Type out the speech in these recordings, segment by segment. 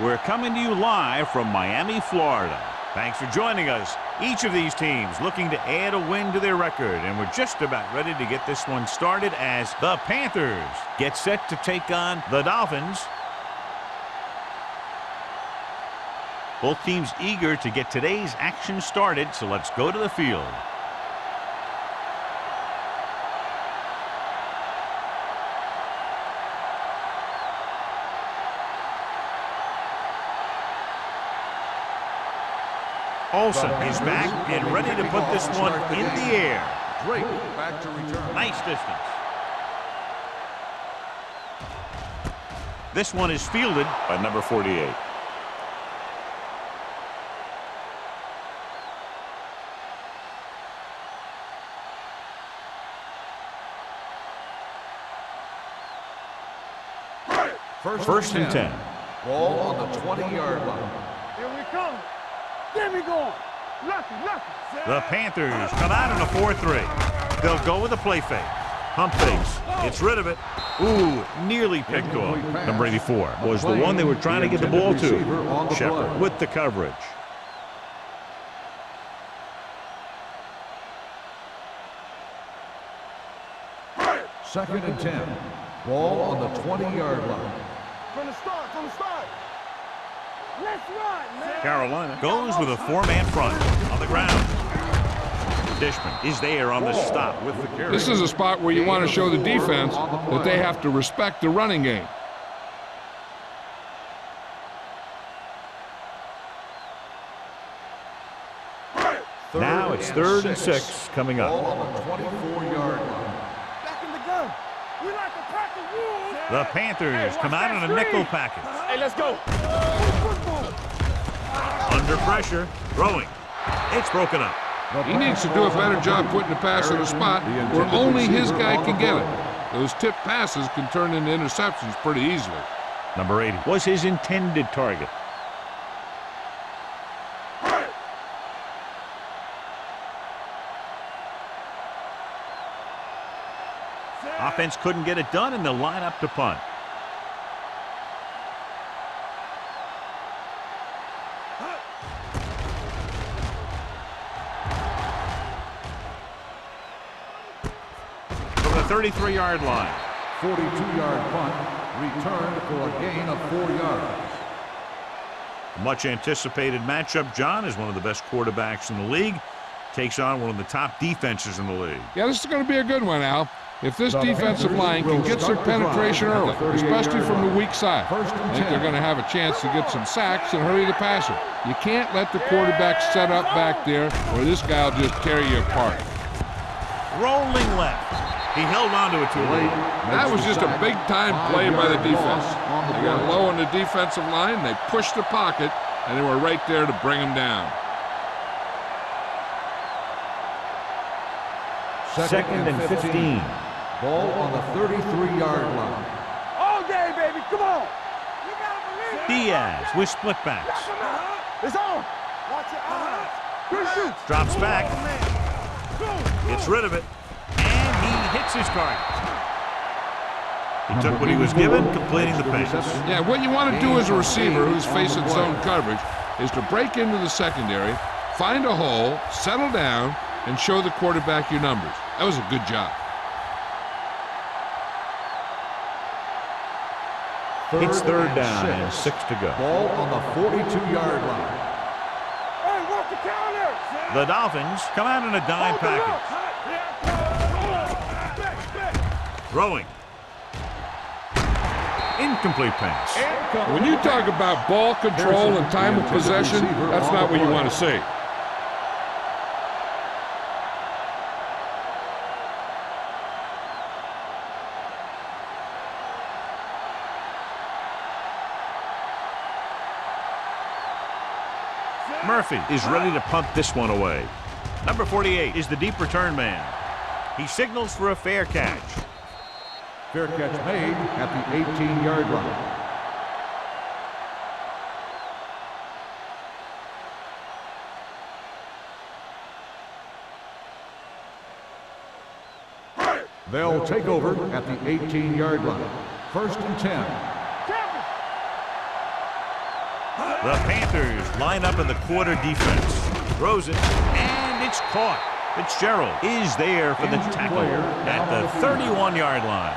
We're coming to you live from Miami, Florida. Thanks for joining us. Each of these teams looking to add a win to their record, and we're just about ready to get this one started as the Panthers get set to take on the Dolphins. Both teams eager to get today's action started, so let's go to the field. Olsen is back and ready to put this one in the air. Drake back to return. Nice distance. This one is fielded by number 48. First and 10. Ball on the 20-yard line. Here we come. Get me going. Lucky. The Panthers come out in a 4-3. They'll go with a play fake. Pump fakes. It's rid of it. Ooh, nearly picked off. Number 84 was the one they were trying to get the ball to. Shepard with the coverage. Second and 10. Ball on the 20-yard line. From the start. Let's run, man. Carolina goes with a 4-man front on the ground. Dishman is there on the stop with the carry. This is a spot where you want to show the defense that they have to respect the running game. Now it's 3rd and 6 coming up. Ball on the 24-yard line. Back in the gun. We like to pack the rules. The Panthers come out in a nickel package. Hey, let's go. Under pressure, throwing. It's broken up. He needs to do a better job putting the pass in a spot where only his guy can get it. Those tip passes can turn into interceptions pretty easily. Number 80 was his intended target. Offense couldn't get it done, and they'll line up to punt. From the 33-yard line. 42-yard punt. Returned for a gain of 4 yards. Much anticipated matchup, John, is one of the best quarterbacks in the league. Takes on one of the top defenses in the league. Yeah, this is going to be a good one, Al. If this defensive line can get some penetration early, especially from the weak side, I think they're going to have a chance to get some sacks and hurry the passer. You can't let the quarterback set up back there, or this guy will just tear you apart. Rolling left. He held on to it too late. That was just a big-time play by the defense. They got low on the defensive line, they pushed the pocket, and they were right there to bring him down. Second and 15. Ball on the 33-yard line. All day, baby. Come on. You gotta believe it. Diaz with split backs. It's on. Watch your eyes. Good shoot. Drops back. Gets rid of it. And he hits his target. He took what he was given, completing the pass. Yeah, what you want to do as a receiver who's facing zone coverage is to break into the secondary, find a hole, settle down, and show the quarterback your numbers. That was a good job. It's 3rd down and 6 to go. Ball on the 42-yard line. Hey, work the counter. The Dolphins come out in a dime package. Throwing. Incomplete pass. When you talk about ball control and time of possession, that's not what you want to see. Murphy is ready to punt this one away. Number 48 is the deep return man. He signals for a fair catch. Fair catch made at the 18-yard line. They'll take over at the 18-yard line. 1st and 10. The Panthers line up in the quarter defense. Throws it, and it's caught. Fitzgerald is there for the tackle at the 31-yard line.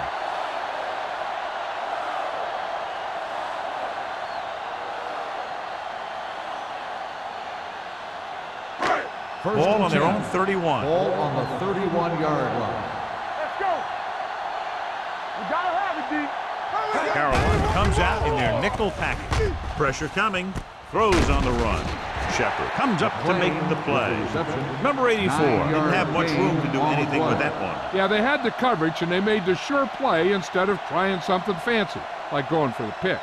Ball on their own 31. Ball on the 31-yard line. Let's go. We gotta have it, D. Carolina comes out in their nickel package. Pressure coming. Throws on the run. Shepard comes up to make the play. Number 84 didn't have much room to do anything with that one. Yeah, they had the coverage, and they made the sure play instead of trying something fancy, like going for the pick.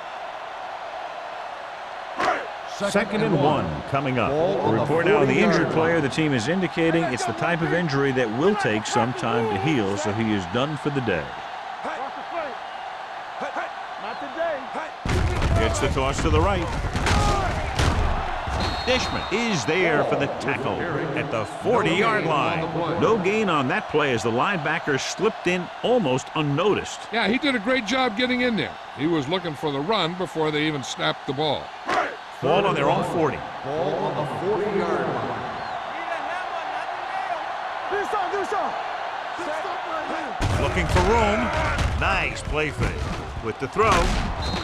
Second and 1 coming up. A report now on the injured player. The team is indicating it's the type of injury that will take some time to heal, so he is done for the day. Watch the play. Not today. It's the toss to the right. Dishman is there for the tackle at the 40-yard line. No gain on that play as the linebacker slipped in almost unnoticed. Yeah, he did a great job getting in there. He was looking for the run before they even snapped the ball. Ball on their own 40. Ball on the 40-yard line. Do some. Looking for room. Nice play fake. With the throw,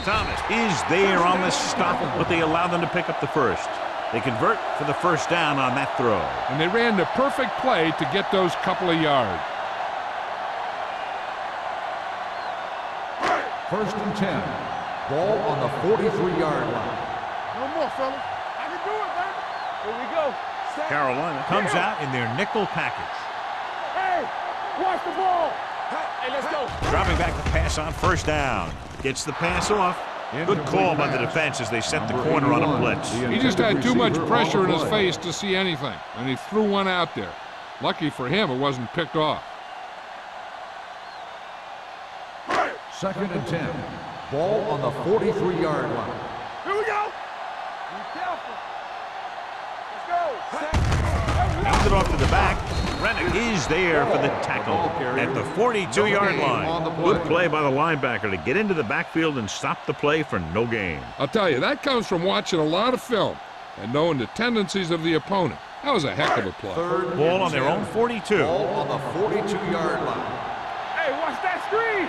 Thomas is there on the stop, but they allow them to pick up the first. They convert for the first down on that throw. And they ran the perfect play to get those couple of yards. First and 10. Ball on the 43-yard line. No more, fellas. I can do it, man. Here we go. Carolina comes out in their nickel package. Hey, watch the ball. Hey, let's go. Dropping back the pass on first down. Gets the pass off. Good call by the defense as they set the corner on a blitz. He just had too much pressure in his face to see anything, and he threw one out there. Lucky for him, it wasn't picked off. Second and 10. Ball on the 43-yard line. Here we go. Be careful. Let's go. Hands it off to the back. Rennick is there for the tackle at the 42-yard line. Good play by the linebacker to get into the backfield and stop the play for no gain. I'll tell you, that comes from watching a lot of film and knowing the tendencies of the opponent. That was a heck of a play. Ball on their own 42. Ball on the 42-yard line. Hey, watch that screen.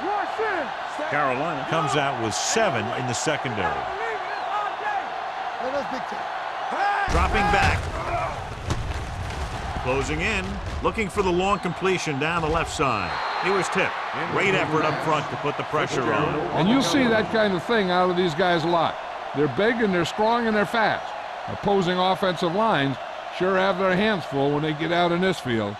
Watch it. Carolina comes out with 7 in the secondary. Dropping back. Closing in. Looking for the long completion down the left side. He was tipped. Great effort up front to put the pressure on. And you'll see that kind of thing out of these guys a lot. They're big and they're strong and they're fast. Opposing offensive lines sure have their hands full when they get out in this field.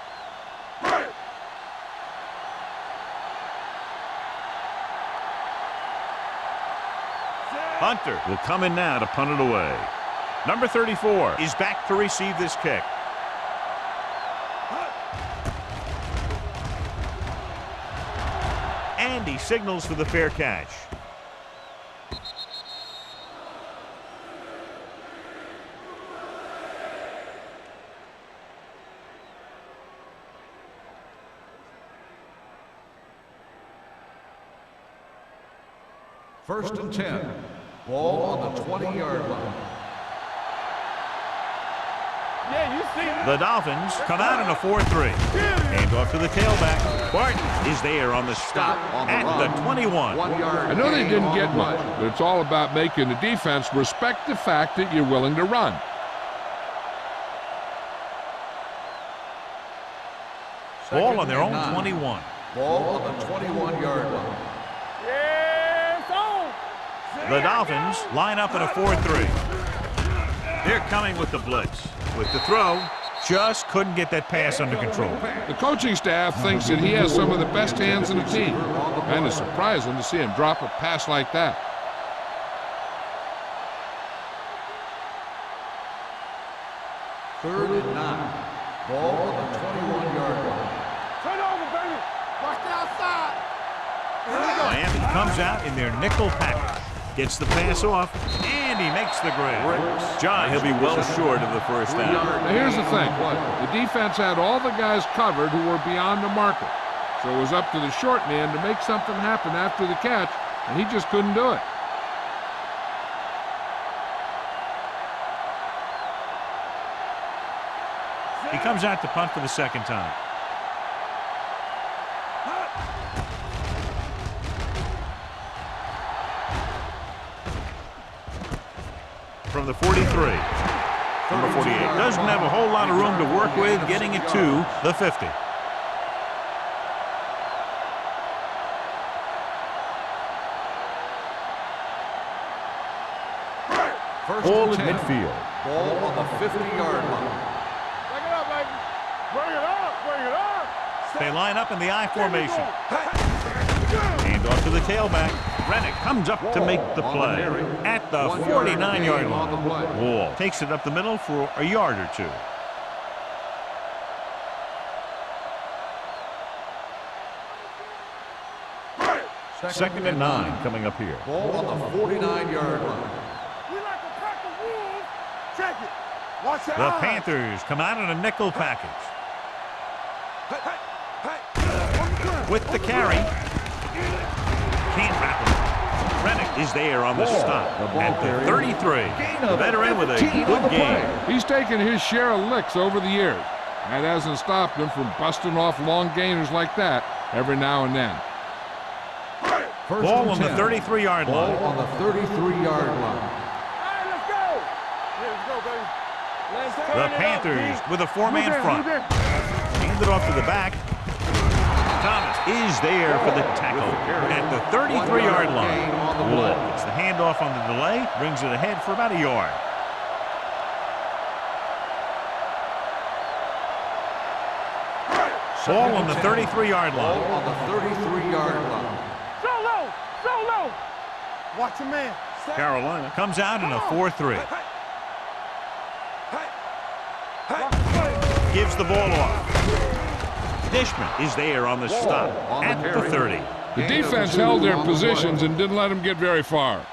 Hunter will come in now to punt it away. Number 34 is back to receive this kick. And he signals for the fair catch. First and 10. Ball on the 20-yard line. Yeah, you see. The Dolphins come out in a 4-3. Hand off to the tailback. Barton is there on the stop at the 21. I know they didn't get much, but it's all about making the defense respect the fact that you're willing to run. Ball on their own 21. Ball on the 21-yard line. Yeah, it's on. The Dolphins line up in a 4-3. They're coming with the blitz. With the throw, just couldn't get that pass under control. The coaching staff thinks that he has some of the best hands in the team. Kind of surprising to see him drop a pass like that. Third and 9. Ball on the 21-yard line. Turn over, baby. Watch the outside. Miami comes out in their nickel package. Gets the pass off, and he makes the grab. John, he'll be well short of the first down. Now here's the thing. The defense had all the guys covered who were beyond the marker. So it was up to the short man to make something happen after the catch, and he just couldn't do it. He comes out to punt for the second time. From the 43. Number 48 doesn't have a whole lot of room to work with, getting it to the 50. Ball at midfield. Ball on the 50-yard line. Bring it up, baby. Bring it up. Bring it up. They line up in the I formation. Hand off to the tailback. Rennick comes up to make the play at the 49-yard line. Wall takes it up the middle for a yard or two. Second and 9 coming up here. Ball on the 49-yard line. We like to pack the wolves. Check it. Watch your The eyes. Panthers come out in a nickel package. With the carry. Can't wrap him. Rennick is there on the stop at the 33. The veteran with a good game. He's taken his share of licks over the years. That hasn't stopped him from busting off long gainers like that every now and then. Ball on the 33-yard Ball line. on the 33-yard line. All right, let's go. Let's go, baby. Let's turn The it up, Panthers B. with a four-man Move in, front. move in. Hand it off to the back. Thomas is there for the tackle at the 33-yard line. Wall gets the handoff on the delay, brings it ahead for about a yard. Ball on the 33-yard Ball line. on the 33-yard line. So low. So low. Watch your man. Carolina comes out in a 4-3. Gives the ball off. Dishman is there on the stop at the 30. The defense held their positions and didn't let them get very far.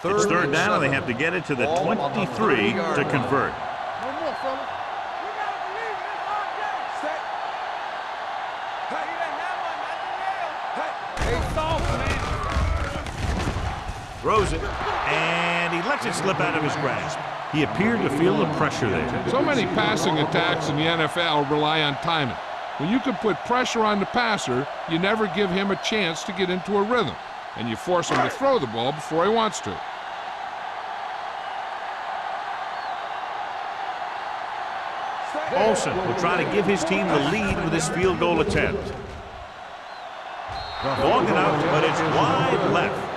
It's third down, and they have to get it to the 23 to convert. No more, fella. We gotta believe it. It's our game. Set. Hey, that hammer, not the nail. Hey, soft, man. Throws it, and he lets it slip out of his grasp. He appeared to feel the pressure there. So many passing attacks in the NFL rely on timing. When you can put pressure on the passer, you never give him a chance to get into a rhythm, and you force him to throw the ball before he wants to. Olsen will try to give his team the lead with his field goal attempt. Long enough, but it's wide left.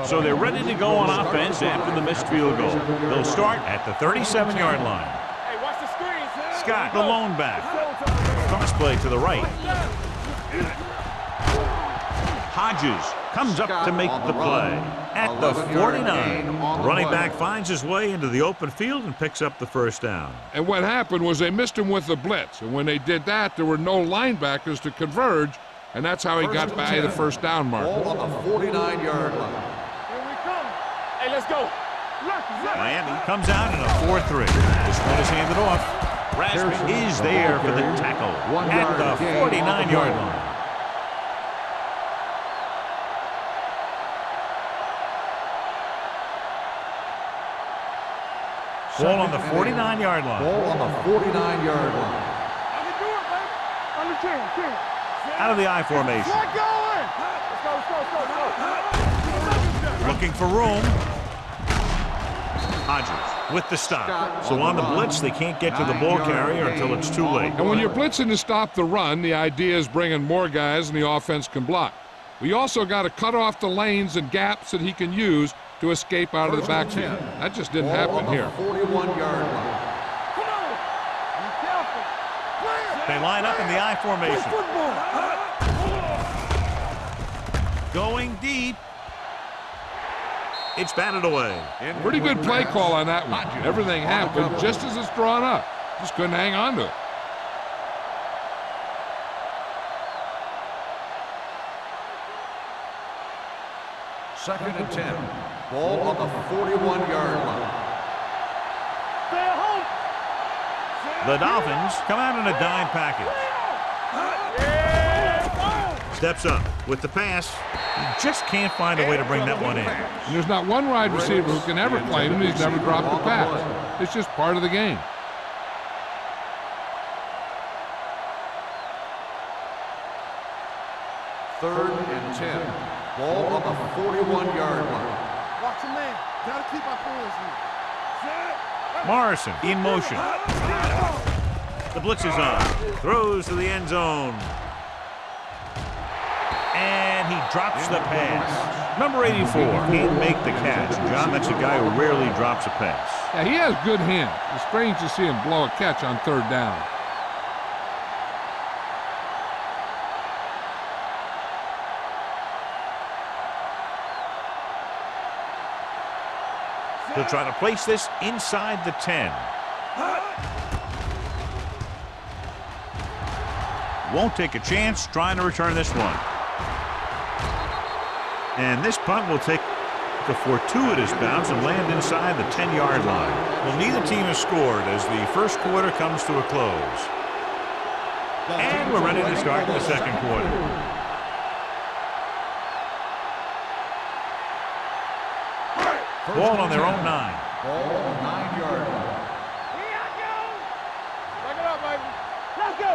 So they're ready to go on offense after the missed field goal. They'll start at the 37-yard line. Hey, watch the screens. Scott, the lone back. Cross play to the right. Hodges comes up to make the play at the 49. The running back finds his way into the open field and picks up the first down. And what happened was they missed him with the blitz, and when they did that, there were no linebackers to converge, and that's how he got by the first down mark. Ball on the 49-yard line. Here we come. Hey, let's go. Look. Miami comes out in a 4-3. This one is handed off. Rasmussen is there for the tackle at the 49-yard line. Ball on the 49-yard line. Ball on the 49-yard line. I can do it, baby. On the 10. Out of the I formation. Get going. Let's go. Looking for room. Hodges with the stop. So on the blitz, they can't get to the ball carrier until it's too late. And when you're blitzing to stop the run, the idea is bringing more guys and the offense can block. We also got to cut off the lanes and gaps that he can use to escape out of the backfield. That just didn't happen here. 41-yard line. Come on. Be careful. Clear. They line up in the I formation. Going deep. It's batted away. Pretty good play call on that one. Everything happened just as it's drawn up. Just couldn't hang on to it. Second and 10. Ball on the 41-yard line. The Dolphins come out in a dime package. Steps up with the pass. He just can't find a way to bring that one in. And there's not one wide receiver who can ever claim him. He's never dropped a pass. It's just part of the game. Third and 10. Ball on the 41-yard line. Watch your man. Gotta keep our points here. Morrison in motion. The blitz is on. Throws to the end zone. And he drops the pass. Number 84 can't make the catch. John, that's a guy who rarely drops a pass. Yeah, he has good hands. It's strange to see him blow a catch on third down. He'll try to place this inside the 10. Won't take a chance trying to return this one. And this punt will take a fortuitous bounce and land inside the 10-yard line. Well, neither team has scored as the first quarter comes to a close. And we're ready to start the second quarter. Ball on their own 9. Ball on the 9-yard line. Back it up, baby. Let's go.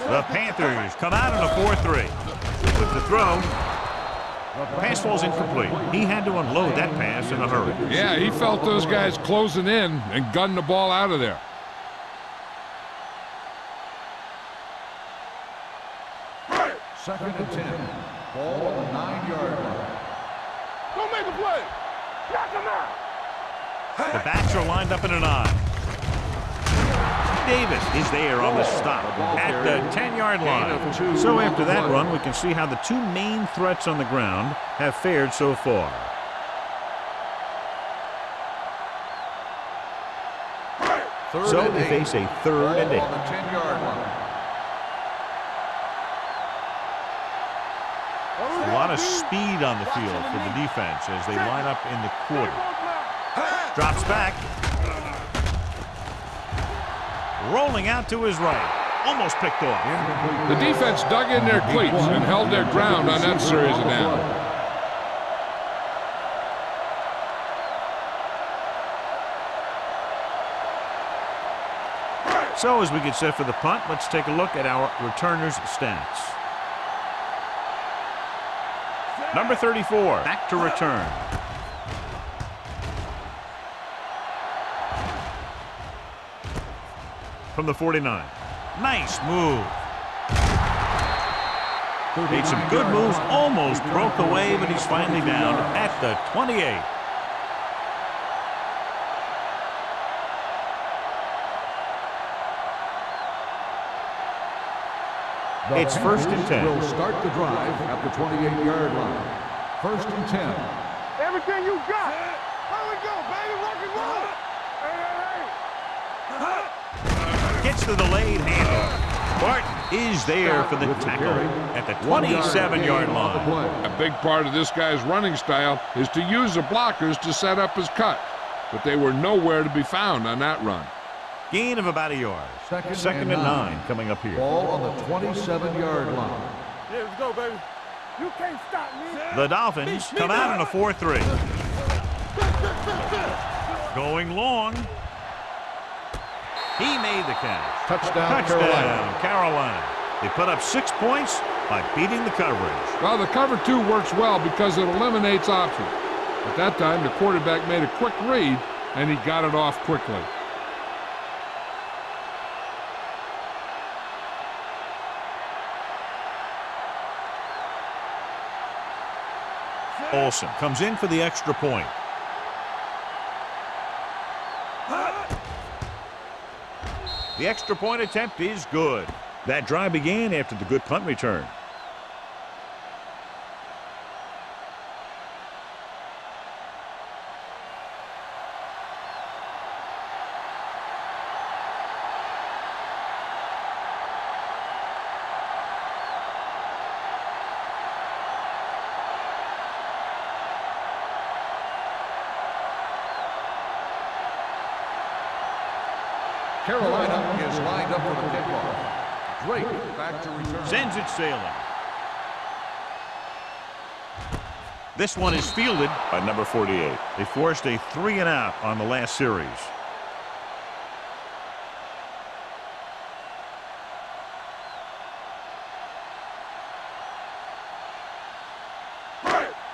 The Panthers come out in a 4-3. With the throw, the pass falls incomplete. He had to unload that pass in a hurry. Yeah, he felt those guys closing in and gunned the ball out of there. Second and 10. Ball on the 9-yard line. Go make a play. Knock him out. The backs are lined up in an I. Davis is there on the stop at the 10-yard line. So after that run, we can see how the two main threats on the ground have fared so far. So they face a 3rd and 8. On the 10-yard line. A lot of speed on the field for the defense as they line up in the quarter. Drops back. Rolling out to his right. Almost picked off. The defense dug in their cleats and held their ground on that series of downs. So as we get set for the punt, let's take a look at our returners' stats. Number 34, back to return. From the 49. Nice move. Made some good moves, almost broke away, but he's finally down at the 28. It's 1st and 10. Will start the drive at the 28-yard line. 1st and 10. Everything you got. Here we go, baby. Rock and roll. Hey. Gets the delayed handle. Barton is there for the tackle at the 27-yard line. A big part of this guy's running style is to use the blockers to set up his cut, but they were nowhere to be found on that run. Gain of about a yard. Second and 9 coming up here. Ball on the 27-yard line. Yeah, let's go, baby. You can't stop me. The Dolphins come out in a 4-3. Going long. He made the catch. Touchdown, Carolina. They put up 6 points by beating the coverage. Well, the cover 2 works well because it eliminates options. At that time, the quarterback made a quick read, and he got it off quickly. Olsen comes in for the extra point. The extra point attempt is good. That drive began after the good punt return. Carolina is lined up for the kickoff. Drake back to return. Sends it sailing. This one is fielded by number 48. They forced a 3-and-out on the last series.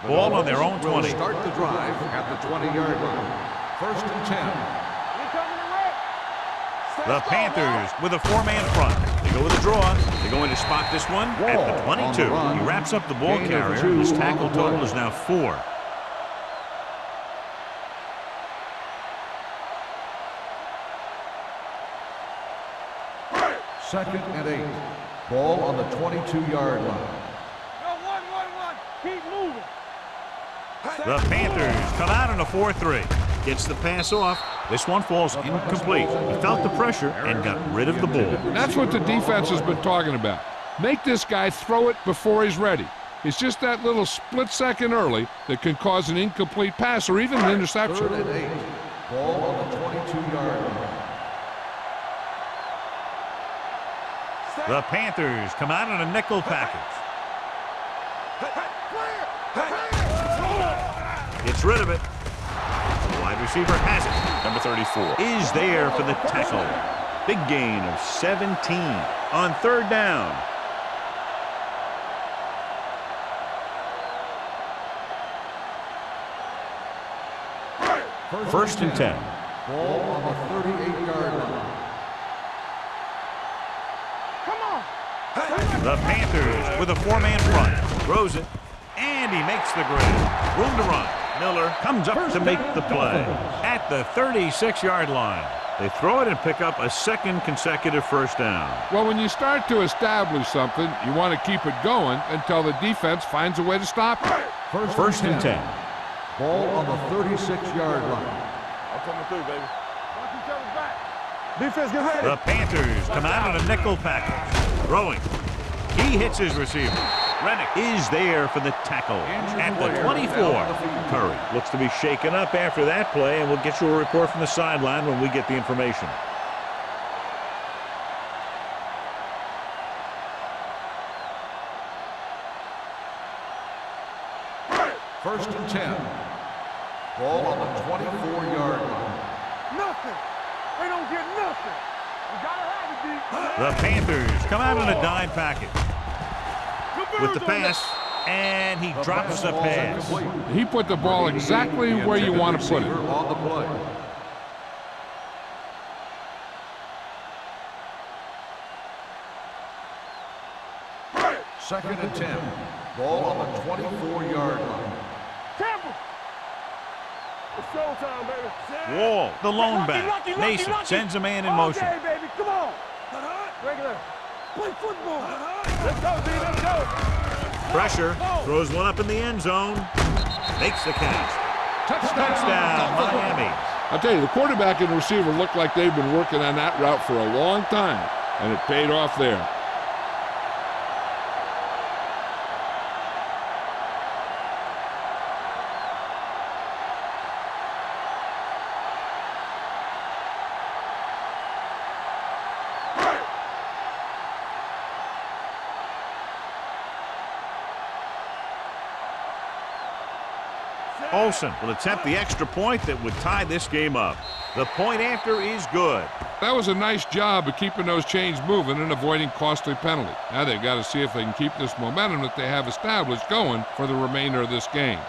Ball on their own 20. Start the drive at the 20-yard line. 1st and 10. The Panthers with a 4-man front. They go with a draw. They're going to spot this one at the 22. He wraps up the ball carrier. His tackle total is now 4. Second and 8. Ball on the 22-yard line. Keep moving. The Panthers come out on a 4-3. Gets the pass off. This one falls incomplete. He felt the pressure and got rid of the ball. That's what the defense has been talking about. Make this guy throw it before he's ready. It's just that little split second early that can cause an incomplete pass or even an interception. 3rd and 8. Ball on the 22-yard line. The Panthers come out on a nickel package. Gets rid of it. The wide receiver has it. Number 34 is there for the tackle. Big gain of 17 on 3rd down. First and 10. Ball on the 38-yard line. The Panthers with a 4-man front. Throws it. And he makes the grab. Room to run. Miller comes up to make the play at the 36-yard line. They throw it and pick up a 2nd consecutive 1st down. Well, when you start to establish something, you want to keep it going until the defense finds a way to stop it. First and 10. Ball on the 36-yard line. I'm coming through, baby. Watch each other's back. Defense, get ready. The Panthers come out on a nickel package. Throwing. He hits his receiver. Rennick is there for the tackle at the 24. Curry looks to be shaken up after that play, and we'll get you a report from the sideline when we get the information. First and 10. Ball on the 24-yard line. Nothing. They don't get nothing. We gotta have it, D. The Panthers come out on a dime package with the pass, and he drops the pass. He put the ball exactly where you want to put it. On the play. Second and 10. Ball on the 24-yard line. Temple. It's showtime, baby. Wall, the lone back. Mason sends a man in motion. Okay, baby, come on. Regular. Play football. Let's go, D, let's go. Pressure, throws one up in the end zone, makes the catch. Touchdown, Miami. I'll tell you, the quarterback and the receiver look like they've been working on that route for a long time, and it paid off there. Olsen will attempt the extra point that would tie this game up. The point after is good. That was a nice job of keeping those chains moving and avoiding costly penalty. Now they've got to see if they can keep this momentum that they have established going for the remainder of this game.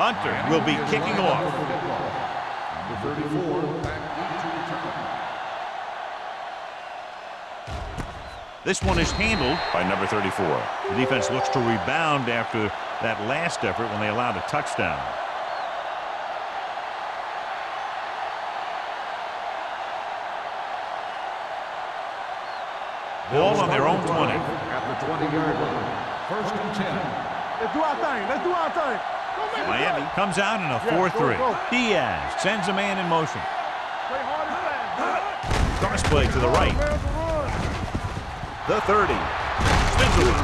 Hunter will be kicking off. Number 34, back to return. This one is handled by number 34. The defense looks to rebound after that last effort when they allowed a touchdown. Ball on their own 20. At the 20-yard line. First and 10. Let's do our thing. Let's do our thing. Come Miami comes out in a 4-3. Diaz sends a man in motion. Cross play to the right. The 30. Spins it.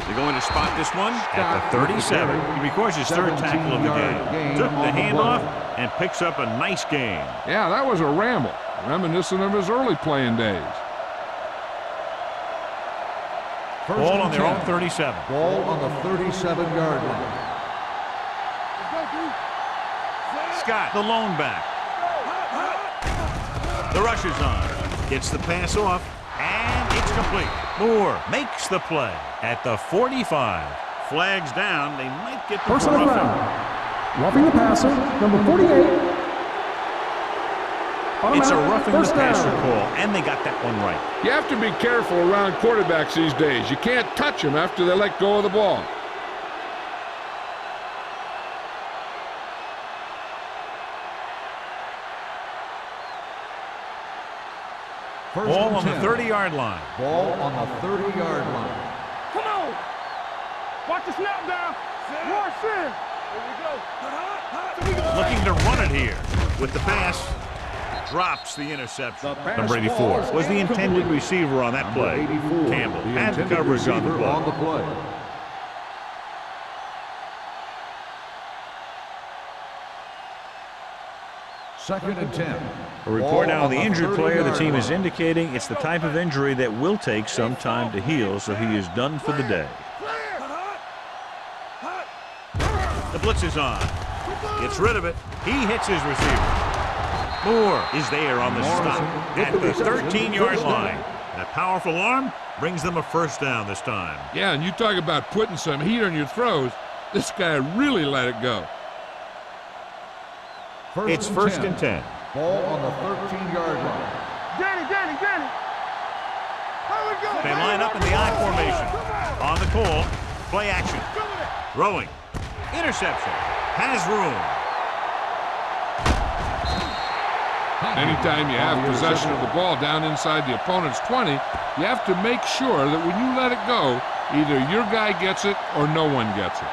They're going to spot this one at the 37. He records his third tackle of the game. Took the handoff and picks up a nice gain. Yeah, that was a ramble, reminiscent of his early playing days. Ball on their own 37. Ball on the 37-yard line. Scott, the lone back. The rush is on. Gets the pass off, and it's complete. Moore makes the play at the 45. Flags down. They might get the Personal foul. Roughing the passer, number 48. It's a roughing the passer call, and they got that one right. You have to be careful around quarterbacks these days. You can't touch them after they let go of the ball. Ball on the 30-yard line. Ball on the 30-yard line. Come on. Watch the snap down. Rush in. Here we go. Looking to run it here with the pass. Drops the interception. Number 84 was the intended receiver on that play. Campbell had the coverage on the play. Second and 10. A report now on the injured player. The team is indicating it's the type of injury that will take some time to heal, so he is done for the day. The blitz is on. Gets rid of it. He hits his receiver. Moore is there on the stop at the 13-yard line. That powerful arm brings them a first down this time. Yeah, and you talk about putting some heat on your throws. This guy really let it go. It's first and 10. Ball on the 13-yard line. Danny. Here we go. They line up in the I formation. On the call, play action. Throwing. Interception. Has room. Anytime you have possession of the ball down inside the opponent's 20, you have to make sure that when you let it go, either your guy gets it or no one gets it.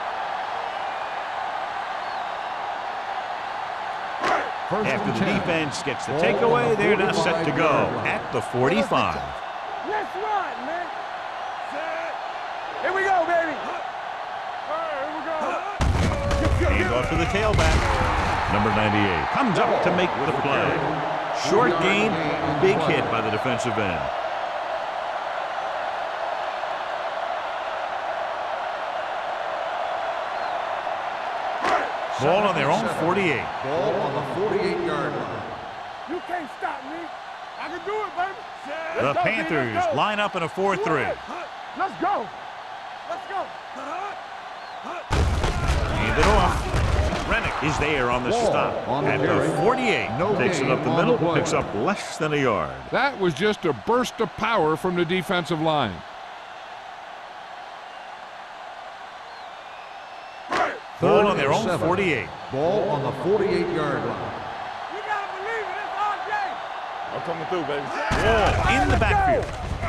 After the defense gets the takeaway, they're now set to go at the 45. Let's run, man. Here we go, baby. Here we go. Hand off to the tailback. Number 98 comes up to make the play. Short gain, big hit by the defensive end. Ball on their own 48. Ball on the 48-yard line. You can't stop me. I can do it, baby. The Panthers line up in a 4-3. Let's go. Let's go. Hand it off. Rennick is there on the stop at the 48. Takes it up the middle, picks up less than a yard. That was just a burst of power from the defensive line. Ball on their own 48. Ball on the 48-yard line. You gotta believe it. It's all day. I'm coming through, baby. Ball in the backfield.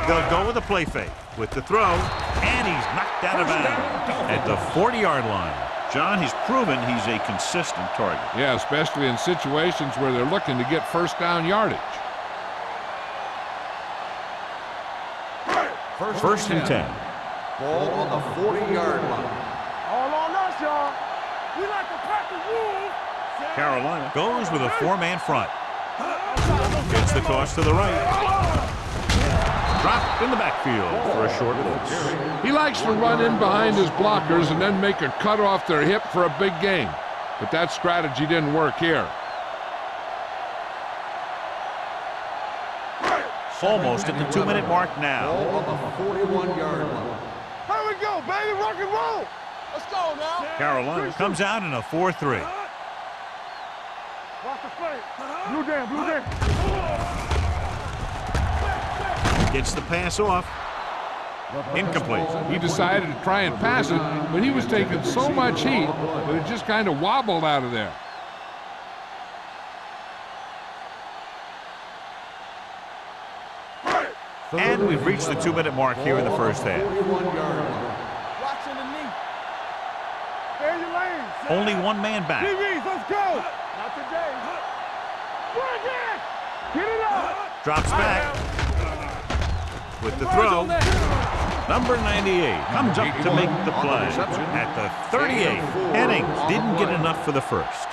They'll go with a play fake with the throw, and he's knocked out of bounds at the 40-yard line. John, he's proven he's a consistent target. Yeah, especially in situations where they're looking to get first down yardage. First and 10. Ball on the 40-yard line. All on us, y'all. We like to pack the wolves. Carolina goes with a four-man front. Gets the toss to the right. Dropped in the backfield for a short loss. He likes to run in behind his blockers and then make a cut off their hip for a big gain. But that strategy didn't work here. Almost at the 2-minute mark now. Ball on the 41-yard line. Here we go, baby. Rock and roll. Let's go now. Carolina comes out in a 4-3. Watch the play. Blue down. Gets the pass off. Incomplete. He decided to try and pass it, but he was taking so much heat that it just kind of wobbled out of there. And we've reached the 2-minute mark here in the first half. Watching the knee. Stay in your lane. Only one man back. DBs, let's go. Not today. Bring it. Get it up. Drops back. With the throw. Number 98 comes up to make the play. At the 38, Hennings didn't get enough for the first.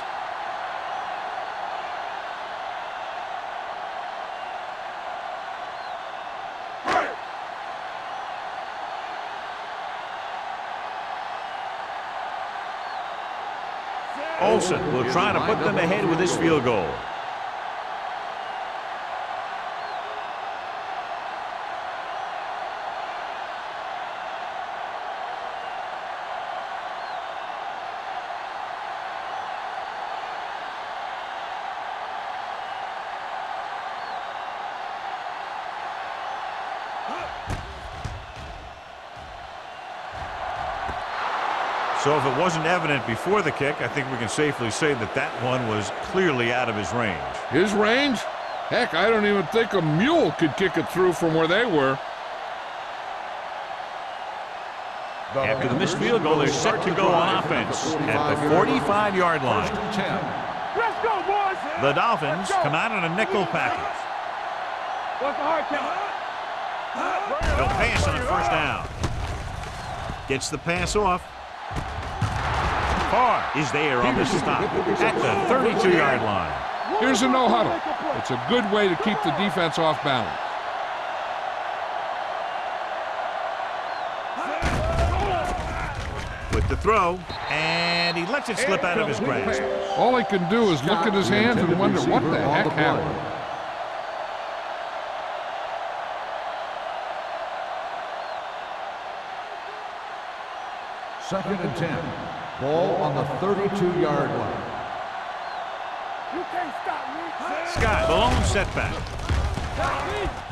Olsen will try to put them ahead with his field goal. So if it wasn't evident before the kick, I think we can safely say that that one was clearly out of his range. His range? Heck, I don't even think a mule could kick it through from where they were. After the missed field goal, they're set to go on offense at the 45-yard line. Let's go, boys. The Dolphins come out in a nickel package. What's the hard count? They'll pass on first down. Gets the pass off. Carr is there on the stop at the 32-yard line. Here's a no-huddle. It's a good way to keep the defense off balance. With the throw, and he lets it slip out of his grasp. All he can do is look at his hands and wonder what the heck happened. Second and 10. Ball on the 32-yard line. You can't stop me. Scott, the lone setback.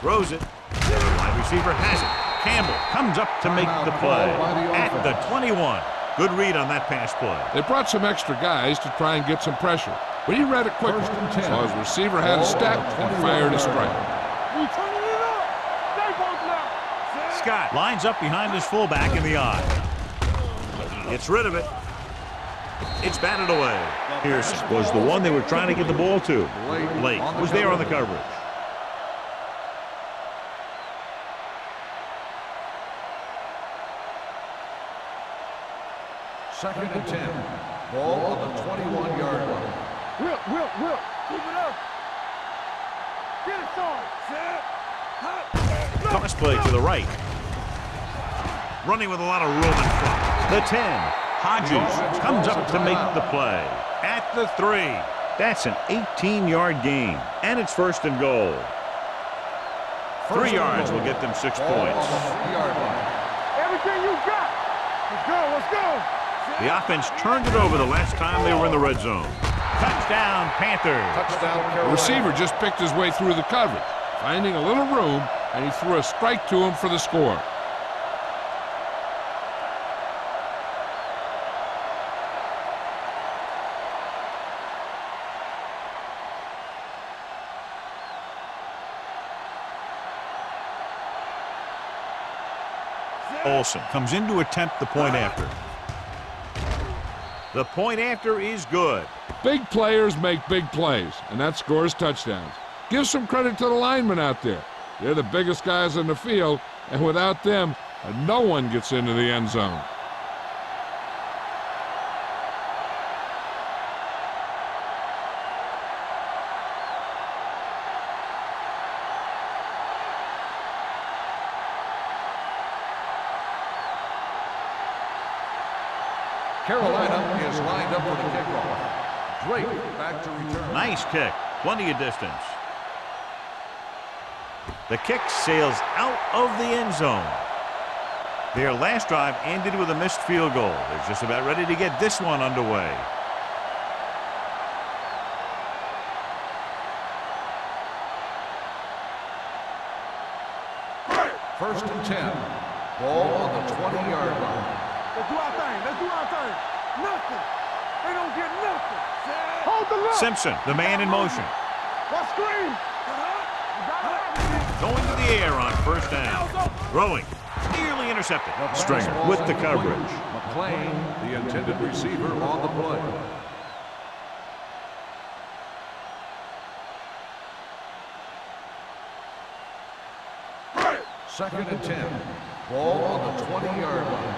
Throws it. The wide receiver has it. Campbell comes up to make the play at the 21. Good read on that pass play. They brought some extra guys to try and get some pressure, but he read it quickly, so his receiver had a step and fired a strike. We turning it up. Stay both now. Scott lines up behind his fullback in the eye. Gets rid of it. It's batted away. Pearson was the one they were trying to get the ball to. Blake was there on the coverage. Second and 10. Ball on the 21-yard line. Whip. Keep it up. Get it started. Toss play to the right. Running with a lot of room in front. The 10. Hodges comes up to make the play at the 3. That's an 18-yard gain, and it's first and goal. 3 yards will get them 6 points. Everything you got. Let's go. The offense turned it over the last time they were in the red zone. Touchdown, Panthers. The receiver just picked his way through the coverage, finding a little room, and he threw a strike to him for the score. Olsen comes in to attempt the point after. The point after is good. Big players make big plays, and that scores touchdowns. Give some credit to the linemen out there. They're the biggest guys in the field, and without them, no one gets into the end zone. Carolina is lined up for the kickoff. Drake back to return. Nice kick. Plenty of distance. The kick sails out of the end zone. Their last drive ended with a missed field goal. They're just about ready to get this one underway. First and 10. Ball on the 20-yard line. Let's do our thing. Nothing. They don't get nothing. Hold the look. Simpson, the man in motion. What screen? Going to the air on first down. Throwing. Nearly intercepted. Stringer with the coverage. McLean, the intended receiver on the play. Second and 10. Ball on the 20-yard line.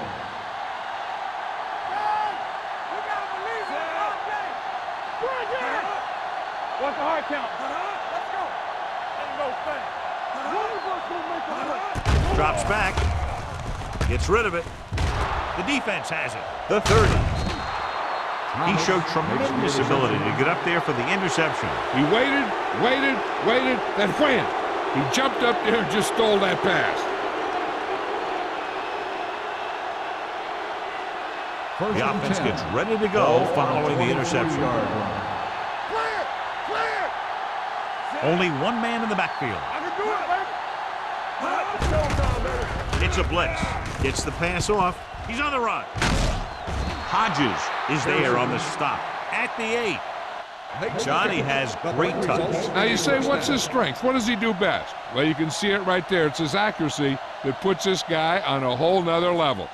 What's the hard count? Let's go. Ain't no thing. One of us will make a play. Drops back. Gets rid of it. The defense has it. The 30. He showed tremendous ability to get up there for the interception. He waited, then wham! He jumped up there and just stole that pass. The offense gets ready to go following the interception. Only one man in the backfield. It's a blitz. Gets the pass off. He's on the run. Hodges is there on the stop at the 8. Johnny has great touch. Now you say, what's his strength? What does he do best? Well, you can see it right there. It's his accuracy that puts this guy on a whole nother level.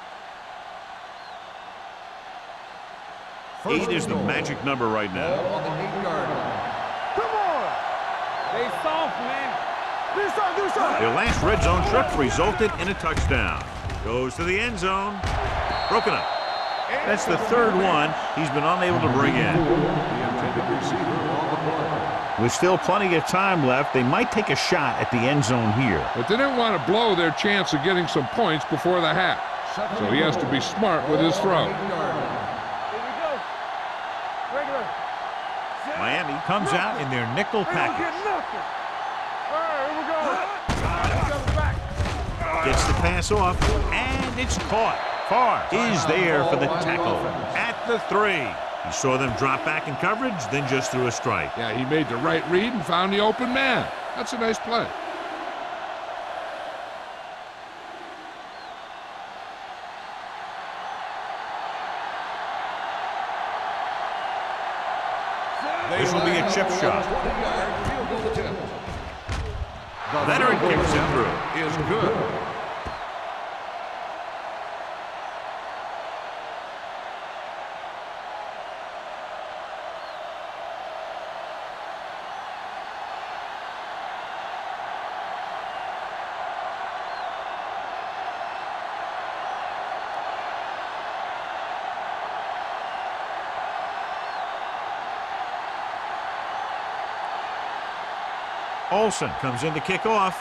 8 is the magic number right now. On the 8-yard line. Come on. They soft, man. Do something. Their last red zone trip resulted in a touchdown. Goes to the end zone. Broken up. That's the third one he's been unable to bring in. The intended receiver on the play. With still plenty of time left, they might take a shot at the end zone here. But they didn't want to blow their chance of getting some points before the half. So he has to be smart with his throw. Miami comes out in their nickel package. Gets the pass off, and it's caught. Farr is there for the tackle at the 3. He saw them drop back in coverage, then just threw a strike. Yeah, he made the right read and found the open man. That's a nice play. This will be a chip shot. The veteran kicks it through. Is good. Olsen comes in to kick off.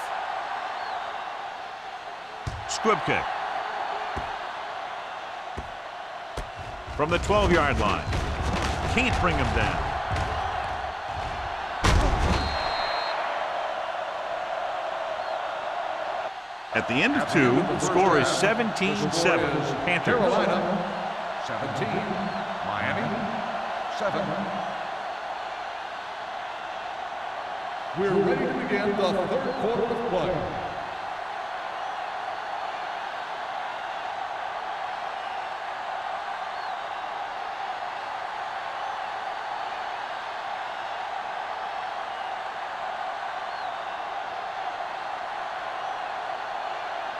Squib kick. From the 12-yard line. Can't bring him down. At the end of 2, the score is 17-7. Panthers. Carolina, 17. Miami, 7. We're ready to begin the third quarter of play.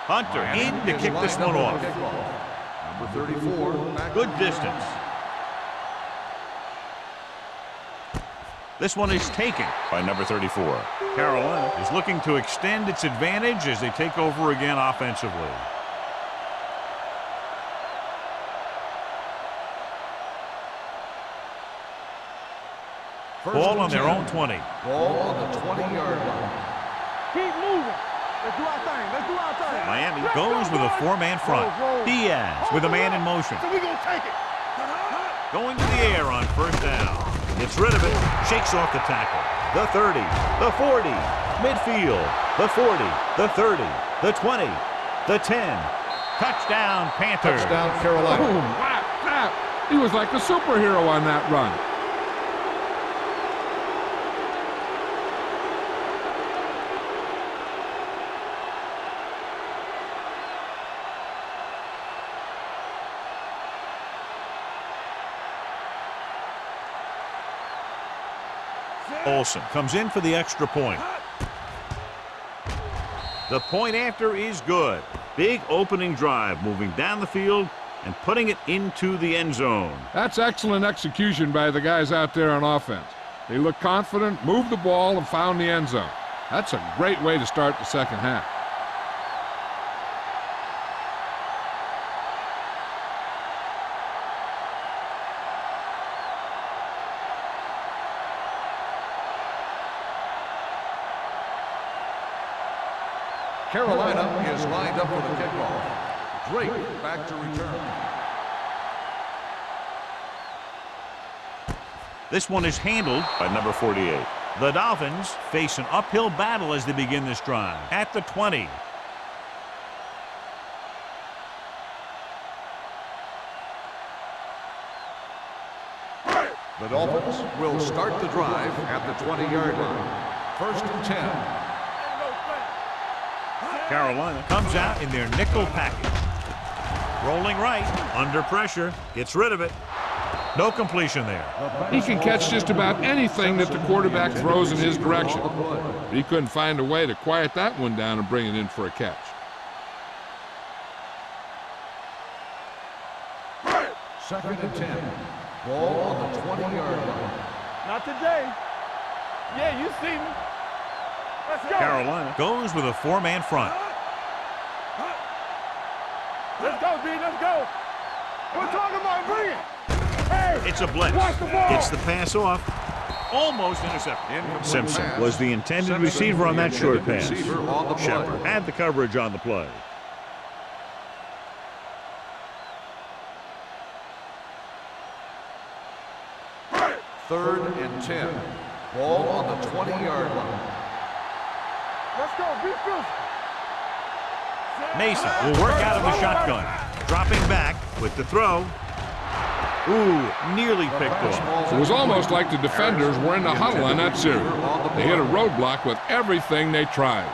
Hunter in to kick this one off. Number 34. Good distance. This one is taken by number 34. Carolina is looking to extend its advantage as they take over again offensively. Ball on their own 20. Ball on the 20-yard line. Keep moving. Let's do our thing. Miami goes with a 4-man front. Diaz with a man in motion. So we gonna take it. Going to the air on first down. Gets rid of it, shakes off the tackle. The 30, the 40, midfield, the 40, the 30, the 20, the 10. Touchdown, Panthers. Touchdown, Carolina. Boom, wow. He was like a superhero on that run. Olsen comes in for the extra point. The point after is good. Big opening drive, moving down the field and putting it into the end zone. That's excellent execution by the guys out there on offense. They looked confident, moved the ball, and found the end zone. That's a great way to start the second half. Carolina is lined up for the kickoff. Drake back to return. This one is handled by number 48. The Dolphins face an uphill battle as they begin this drive at the 20. The Dolphins will start the drive at the 20-yard line. 1st and 10. Carolina comes out in their nickel package. Rolling right, under pressure, gets rid of it. No completion there. He can catch just about anything that the quarterback throws in his direction. But he couldn't find a way to quiet that one down and bring it in for a catch. Second and 10. Ball on the 20-yard line. Not today. Yeah, you see me. Let's go. Carolina goes with a four-man front. Let's go, B. Let's go. We're talking about bring it. Hey, It's a blitz. watch the ball. Gets the pass off. Almost intercepted. Simpson was the intended receiver on that short pass. Shepard had the coverage on the play. Third and 10. Ball on the 20-yard line. Let's go. Be fierce. Mason will work out of the shotgun. Dropping back with the throw. Ooh, nearly picked off. It was almost like the defenders were in the huddle on that series. They hit a roadblock with everything they tried.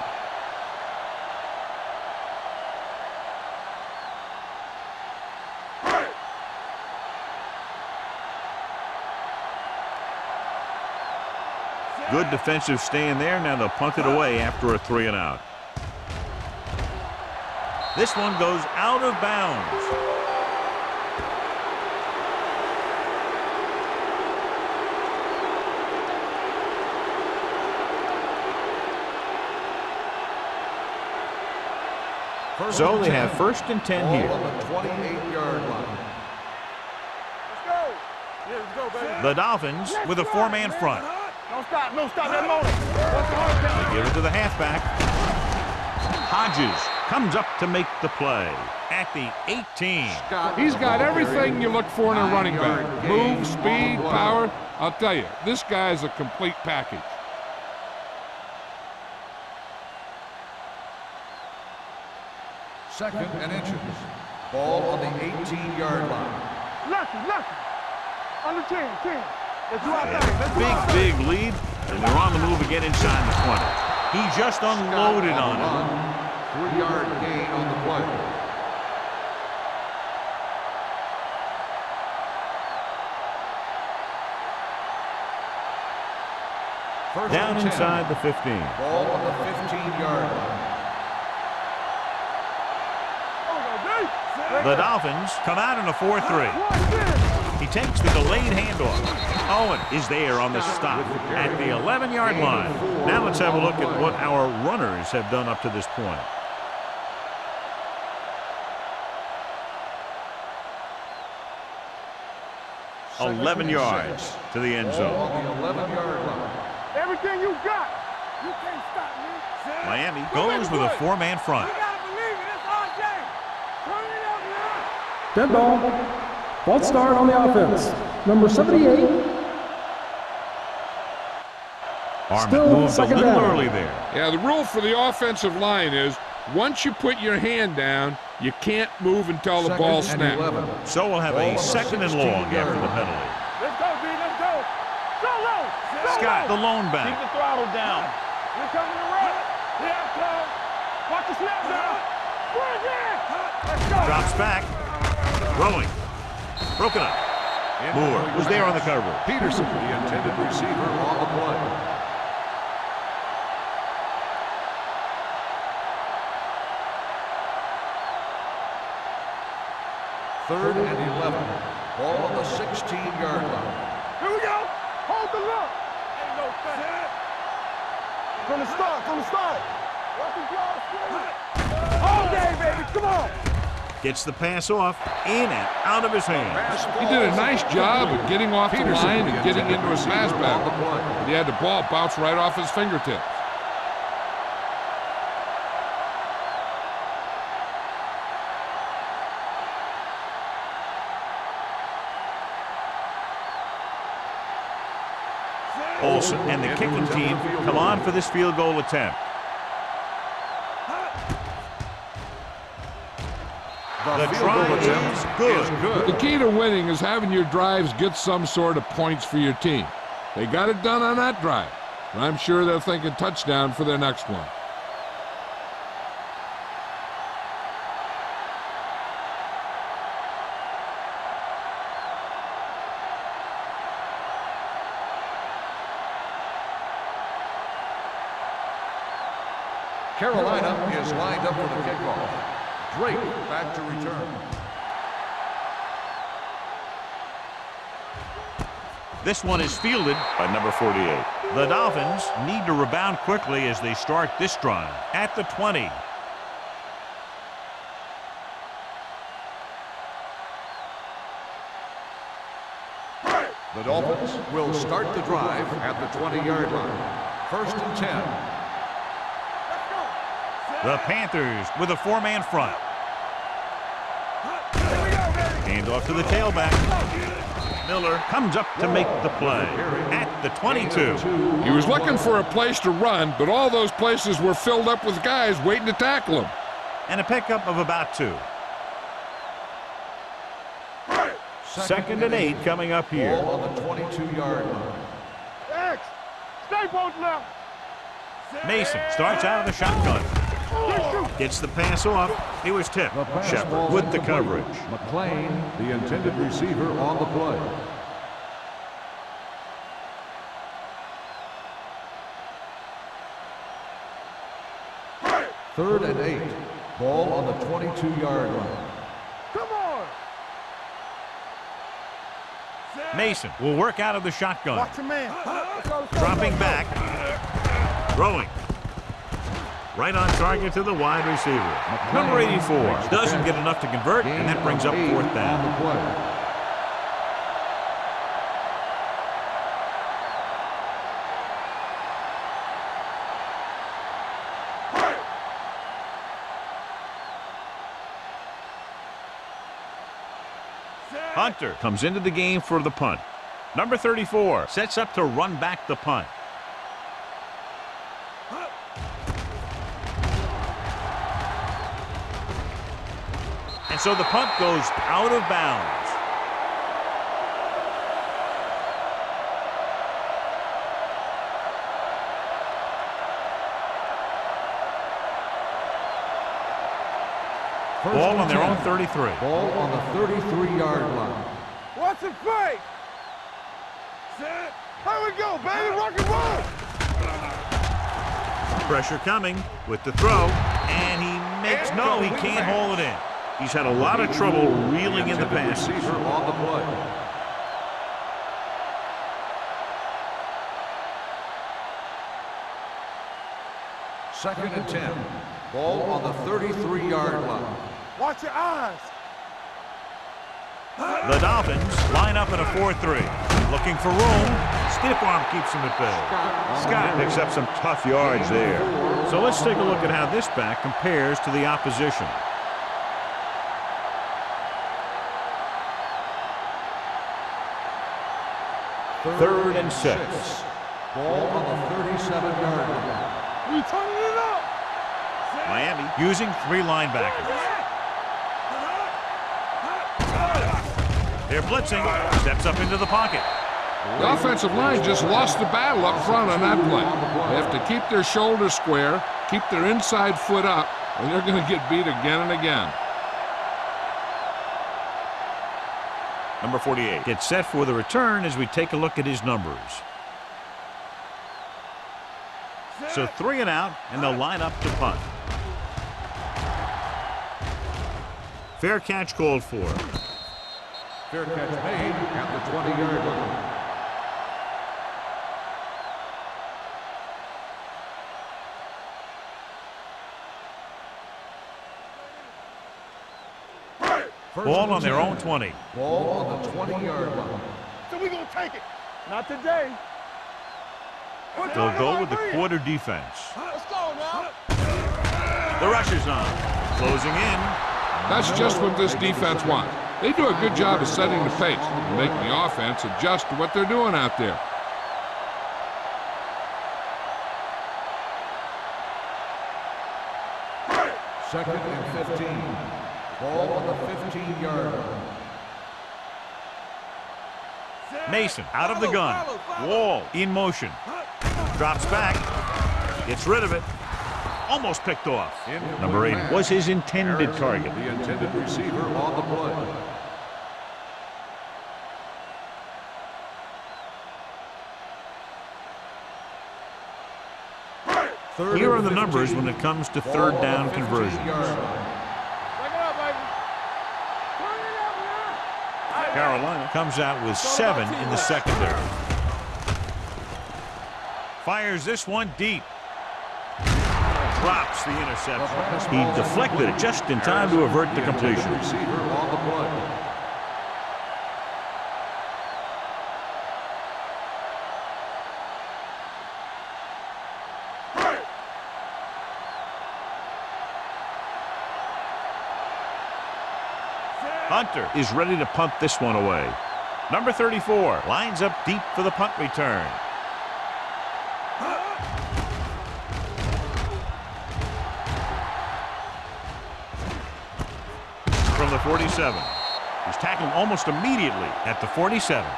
Good defensive stand there. Now they'll punt it away after a 3-and-out. This one goes out of bounds. So they have 1st and 10 here. On the 28-yard line. Let's go. Yeah, let's go, baby. The Dolphins with a four-man front. Don't stop. Don't stop that motor. What's the hard count? Give it to the halfback. Hodges comes up to make the play at the 18. He's got everything you look for in a running back. Move, speed, power. I'll tell you, this guy's a complete package. Second and inches. Ball on the 18-yard line. Lucky. Under 10. Let's do our They thing. have Let's do our a thing. big lead, and they're on the move again inside the 20. He just unloaded on him. 3-yard gain on the play. First Down and 10. inside the 15. Ball on the 15-yard line. The Dolphins come out in a 4-3. He takes the delayed handoff. Owen is there on the stop at the 11-yard line. Now let's have a look at what our runners have done up to this point. Second 11 and yards 6. to the end Ball zone. on the 11-yard line. Everything you got. You can't stop me. Miami goes with a four-man front. You gotta believe it. It's our game. Turn it up, man. Dead ball. False start on the offense. Number 78. Armand Still moved a second little down. early there. Yeah, the rule for the offensive line is once you put your hand down, you can't move until the ball Second and snaps. 11. So we'll have Ball on a the 2nd and long 16-yard after the line. penalty. Let's go, B. Let's go. Go low. Go Scott, low. the lone Keep back. the throttle down. We're coming to run. Here I come. Watch the snap down. Bring it. Let's go. Drops back. Throwing. Broken up. Moore was there on the cover. Peterson, the intended receiver on the play. 3rd and 11. Ball on the 16-yard line. Here we go. Hold the look. Ain't no thing. From the start, from the start. All day, baby, come on. Gets the pass off, in and out of his hands. He did a nice job of getting off the line and getting into his pass pattern. But he had the ball bounce right off his fingertips. Olsen and the kicking team come on for this field goal attempt. The try is good. The key to winning is having your drives get some sort of points for your team. They got it done on that drive. And I'm sure they're thinking touchdown for their next one. Carolina is lined up for the kickoff. Drake back to return. This one is fielded by number 48. The Dolphins need to rebound quickly as they start this drive at the 20. The Dolphins will start the drive at the 20-yard line. 1st and 10. The Panthers with a four-man front. Hand off to the tailback. Miller comes up to make the play at the 22. He was looking for a place to run, but all those places were filled up with guys waiting to tackle him. And a pickup of about 2. 2nd and 8 coming up here. Ball on the 22-yard line. X, stay both left. Mason starts out of the shotgun. Gets the pass off. He was tipped. Shepard with the coverage. McLean, the intended receiver, on the play. Third and 8. Ball on the 22-yard line. Come on. Mason will work out of the shotgun. Watch your man. Dropping back. Throwing. Right on target to the wide receiver. Number 84 doesn't get enough to convert, and that brings up 4th down. Hunter comes into the game for the punt. Number 34 sets up to run back the punt. And so the punt goes out of bounds. Ball on their own 33. Ball on the 33-yard line. Watch it fake. Set. Here we go, baby. Rock and roll. Pressure coming with the throw. And he makes, no, he can't hold it in. He's had a lot of trouble reeling in the pass. Receiver on the play. Second and 10. Ball on the 33-yard line. Watch your eyes. The Dolphins line up in a 4-3. Looking for room. Stiff arm keeps him at bay. Scott picks up some tough yards there. So let's take a look at how this back compares to the opposition. Third and 6. Ball on the 37-yard line. We turning it up. Miami using 3 linebackers. They're blitzing. Steps up into the pocket. The offensive line just lost the battle up front on that play. They have to keep their shoulders square, keep their inside foot up, and they're going to get beat again and again. Number 48 gets set for the return as we take a look at his numbers. So 3 and out, and they'll line up to punt. Fair catch called for. Fair catch made at the 20-yard line. Ball on their own 20. Ball on the 20-yard line. So we gonna take it. Not today. They'll go with the quarter defense. Let's go now. The rush is on. Closing in. That's just what this defense wants. They do a good job of setting the pace and making the offense adjust to what they're doing out there. Second and 15. Ball on the 15-yard line. Mason out of the gun. Wall in motion. Drops back. Gets rid of it. Almost picked off. Number 8 was his intended target. The intended receiver on the play. Here are the numbers when it comes to third down conversions. Carolina comes out with 7 in the secondary. Fires this one deep. Drops the interception. He deflected it just in time to avert the completion. Receiver on the play. Hunter is ready to punt this one away. Number 34 lines up deep for the punt return. From the 47. He's tackled almost immediately at the 47.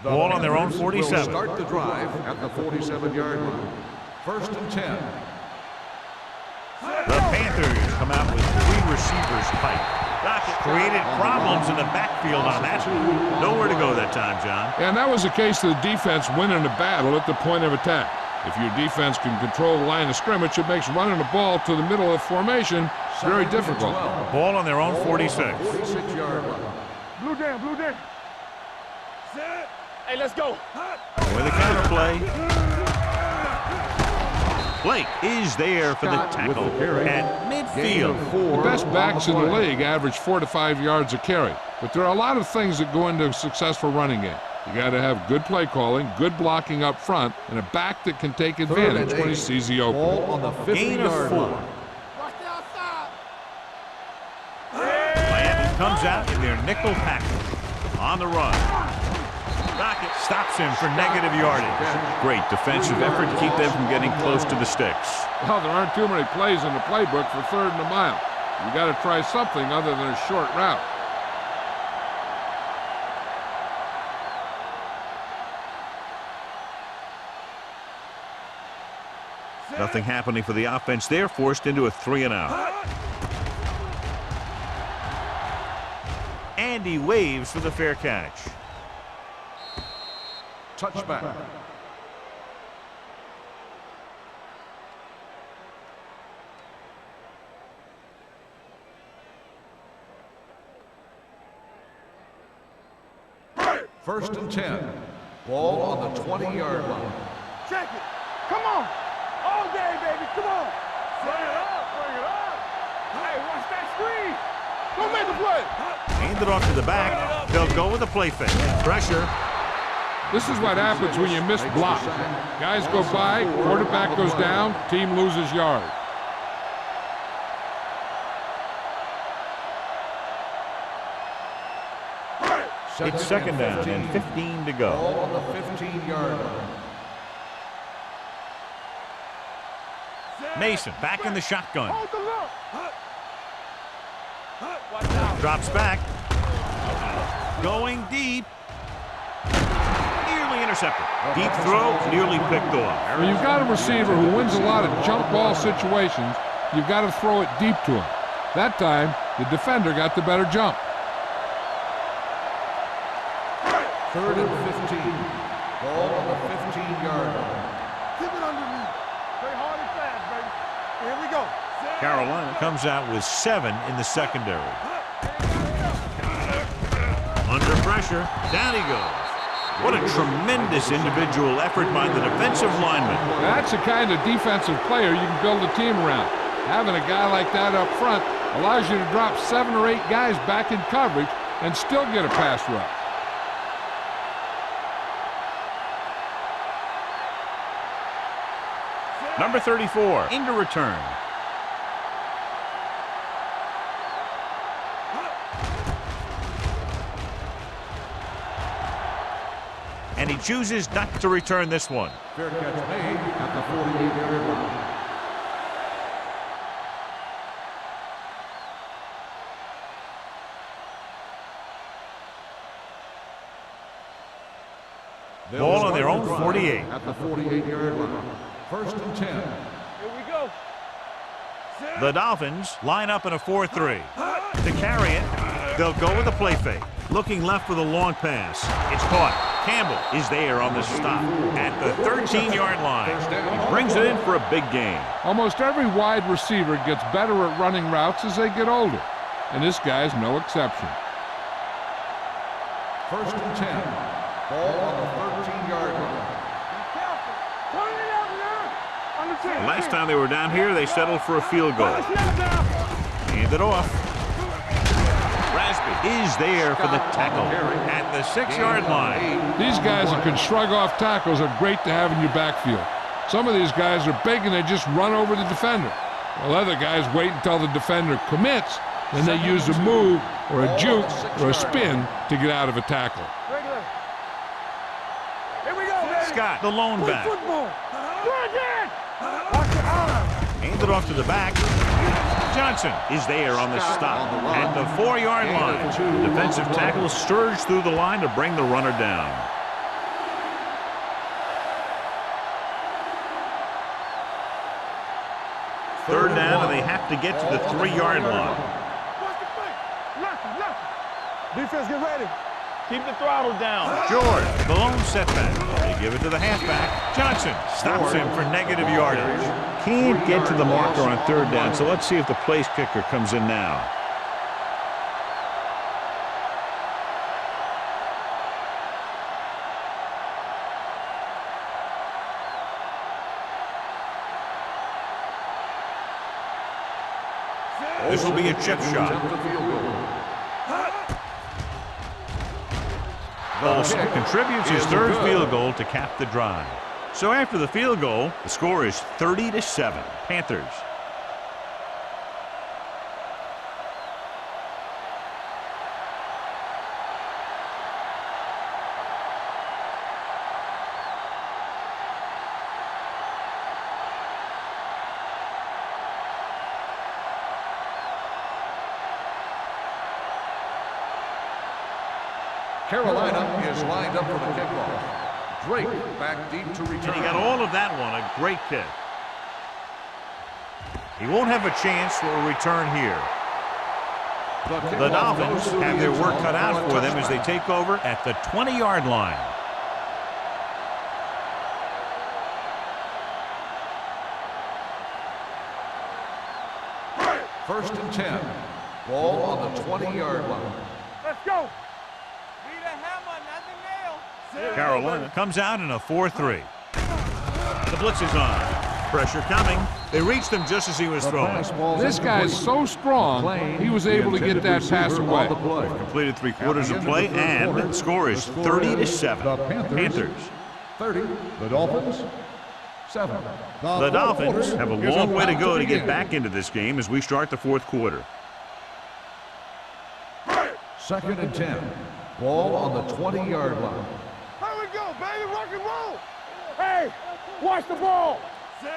Ball on their own 47. Start the drive at the 47-yard line. First and 10. The Panthers come out with 3 receivers tight. Rocket created problems in the backfield on that. Nowhere to go that time, John. And that was the case of the defense winning a battle at the point of attack. If your defense can control the line of scrimmage, it makes running the ball to the middle of formation very difficult. Ball on their own 46. 46-yard line. Blue down, blue down. Hey, let's go. With a counterplay. Blake is there for the tackle at midfield. The best backs in the league average 4 to 5 yards a carry. But there are a lot of things that go into a successful running game. You got to have good play calling, good blocking up front, and a back that can take advantage when he sees the opening. Ball on the 50-yard line. Miami comes out in their nickel package. On the run. Rocket stops him for negative yardage. Great defensive effort to keep them from getting close to the sticks. Well, there aren't too many plays in the playbook for 3rd and a mile. You got to try something other than a short route. Nothing happening for the offense. They're forced into a 3-and-out. Andy waves for the fair catch. Touchback. First and 10. Ball on the 20-yard line. Check it. Come on. All day, baby. Come on. Bring it up. Bring it up. Hey, watch that screen. Don't make the play. Hand it off to the back. They'll go with a play fake. Pressure. This is what happens when you miss blocks. Guys go by, quarterback goes down, team loses yards. It's 2nd down and 15 to go. Ball on the 15-yard line. Mason back in the shotgun. Hold the look. Drops back. Going deep. Nearly intercepted. Deep throw, nearly picked off. When you've got a receiver who wins a lot of jump ball situations, you've got to throw it deep to him. That time, the defender got the better jump. 3rd and 15. Ball on the 15-yard line. go. Carolina comes out with 7 in the secondary. Under pressure, down he goes. What a tremendous individual effort by the defensive lineman. That's the kind of defensive player you can build a team around. Having a guy like that up front allows you to drop 7 or 8 guys back in coverage and still get a pass rush. Number 34, into return. And he chooses not to return this one. Fair catch made at the 48-yard line. Ball on their own 48. At the 48-yard line. First and 10. Here we go. The Dolphins line up in a 4-3. To carry it, they'll go with a play fake. Looking left with a long pass. It's caught. Campbell is there on the stop at the 13-yard line. He brings it in for a big gain. Almost every wide receiver gets better at running routes as they get older, and this guy's no exception. First and 10. Ball on the 13-yard line. Turn it up now. On the 10. Last time they were down here, they settled for a field goal. Hand it off. Rasby is there for the tackle at the 6-yard line. These guys that can shrug off tackles are great to have in your backfield. Some of these guys are big and they just run over the defender, while other guys wait until the defender commits, then they use a move or a juke or a spin to get out of a tackle. Here we go, baby. Scott, the lone back. Football. Go again. Watch your arm. Hand it off to the back. Johnson is there on the stop at the 4-yard line. Defensive tackle surged through the line to bring the runner down. Third down, and they have to get to the 3-yard line. What's the play? Nothing. Defense, get ready. Keep the throttle down. George, the lone setback. They give it to the halfback. Johnson stops him for negative yardage. Can't get to the marker on third down, so let's see if the place kicker comes in now. This will be a chip shot. Olsen contributes his third field goal to cap the drive. So after the field goal, the score is 30-7, Panthers. Carolina is lined up for the kickoff. Drake back deep to return. And he got all of that one, a great kick. He won't have a chance for a return here. The Dolphins have their work cut out for them as they take over at the 20-yard line. First and 10. Ball on the 20-yard line. Let's go. Carolina comes out in a 4-3. The blitz is on. Pressure coming. They reached him just as he was throwing. This guy's so strong, he was able to get that pass away. Completed 3/4 of play, and the score is 30-7. Panthers. 30. The Dolphins. 7. The Dolphins have a long way to go to get back into this game as we start the fourth quarter. Second and 10. Ball on the 20-yard line. Here we go, baby. Rock and roll. Hey, watch the ball.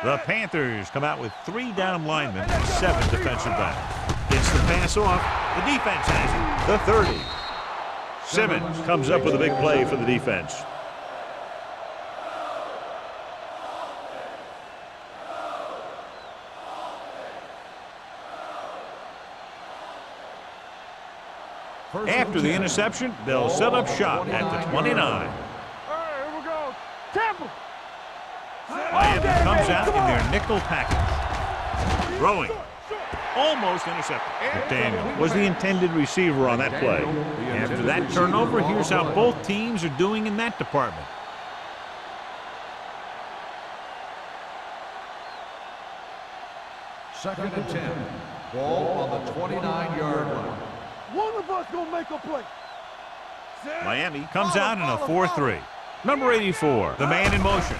The Panthers come out with 3 down linemen and 7 defensive backs. Gets the pass off. The defense has it. The 30. Simmons comes up with a big play for the defense. After the interception, they'll set up shop at the 29. All right, here we go. Temple. Miami comes out in their nickel package. Throwing. Almost intercepted. McDaniel was the intended receiver on that play. After that turnover, here's how both teams are doing in that department. Second and 10. Ball on the 29-yard line. One of us gonna make a play. Miami comes out in a 4-3. Number 84, the man in motion.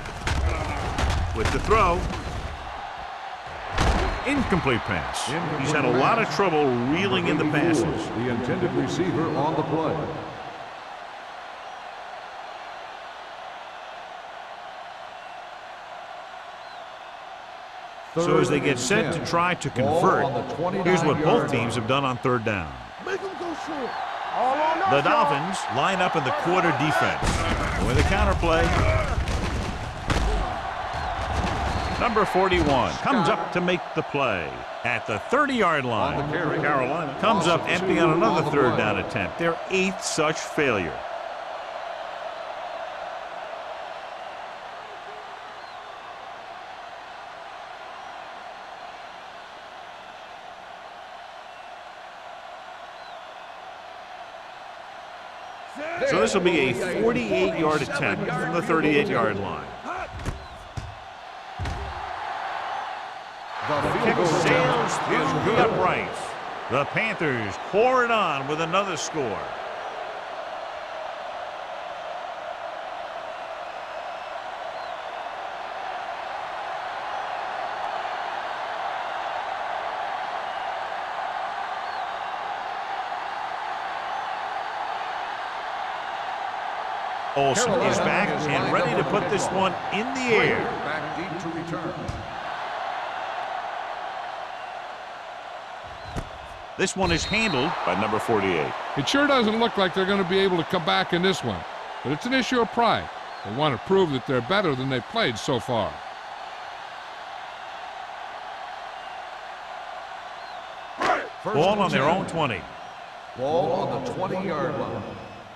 With the throw. Incomplete pass. He's had a lot of trouble reeling in the passes. The intended receiver on the play. So as they get set to try to convert, here's what both teams have done on third down. Make them go short. The Dolphins line up in the quarter defense. With a counterplay. Number 41 comes up to make the play. At the 30-yard line, Carolina comes up empty on another third down attempt. Their 8th such failure. So this will be a 48-yard attempt from the 38-yard line. The kick sails through the uprights. The Panthers pour it on with another score. Olsen is back and ready to put this one in the air. Back deep to return. This one is handled by number 48. It sure doesn't look like they're going to be able to come back in this one, but it's an issue of pride. They want to prove that they're better than they've played so far. Ball on their own 20. Ball on the 20-yard line.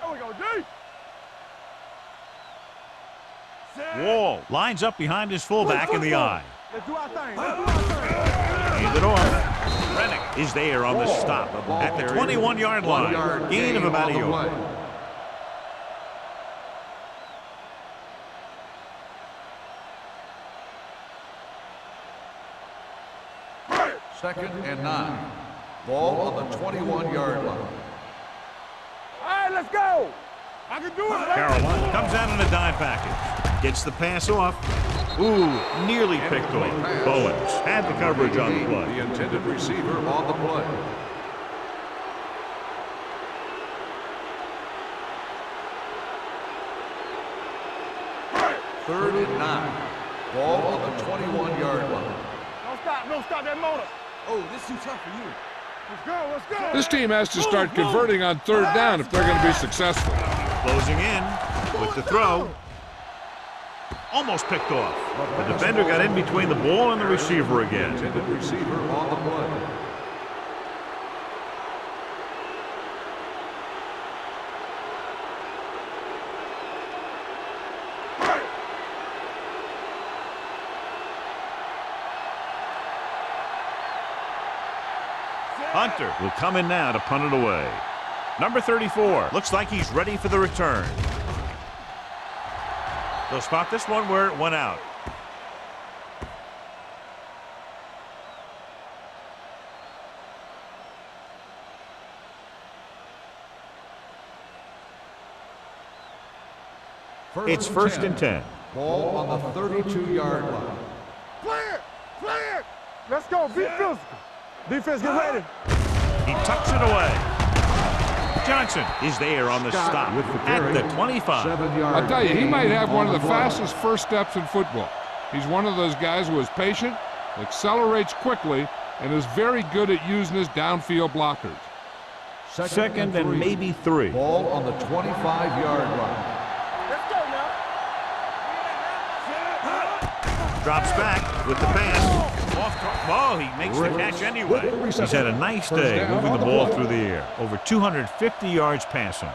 There we go, D. Wall lines up behind his fullback in the eye. Let's do our thing. Let's do our thing. Hand it off. Rennick is there on the stop at the 21-yard line. Gain of about a yard. Second and 9. Ball on the 21-yard line. All right, let's go. I can do it. Carolina comes out in a dime package. Gets the pass off. Ooh, nearly picked off. Bowens had the coverage on the play. The intended receiver on the play. Third and 9. Ball on the 21-yard line. Don't stop that motor. Oh, this is too tough for you. Let's go, let's go. This team has to start converting on third down if they're going to be successful. Closing in with the throw. Almost picked off. The defender got in between the ball and the receiver again. Intended receiver on the play. Hunter will come in now to punt it away. Number 34 looks like he's ready for the return. They'll spot this one where it went out. It's first and 10. Ball on the 32-yard line. Play it, play it. Let's go, be physical. Defense, get ready. He tucks it away. Johnson is there on the stop at the 25. I'll tell you, he might have one of the fastest first steps in football. He's one of those guys who is patient, accelerates quickly, and is very good at using his downfield blockers. Second and maybe 3. Ball on the 25-yard line. Let's go now. Drops back with the pass. Oh, he makes the catch anyway. He's had a nice day moving the ball through the air. Over 250 yards passing.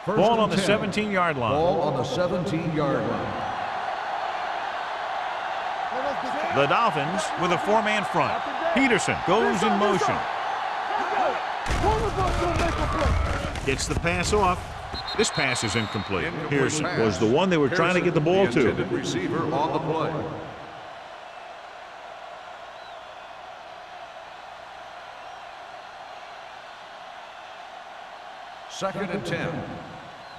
Ball on the 17-yard line. Ball on the 17-yard line. The Dolphins with a four-man front. Peterson goes in motion. Gets the pass off. This pass is incomplete. Pearson was the one they were trying to get the ball to. Receiver on the play. Second and 10.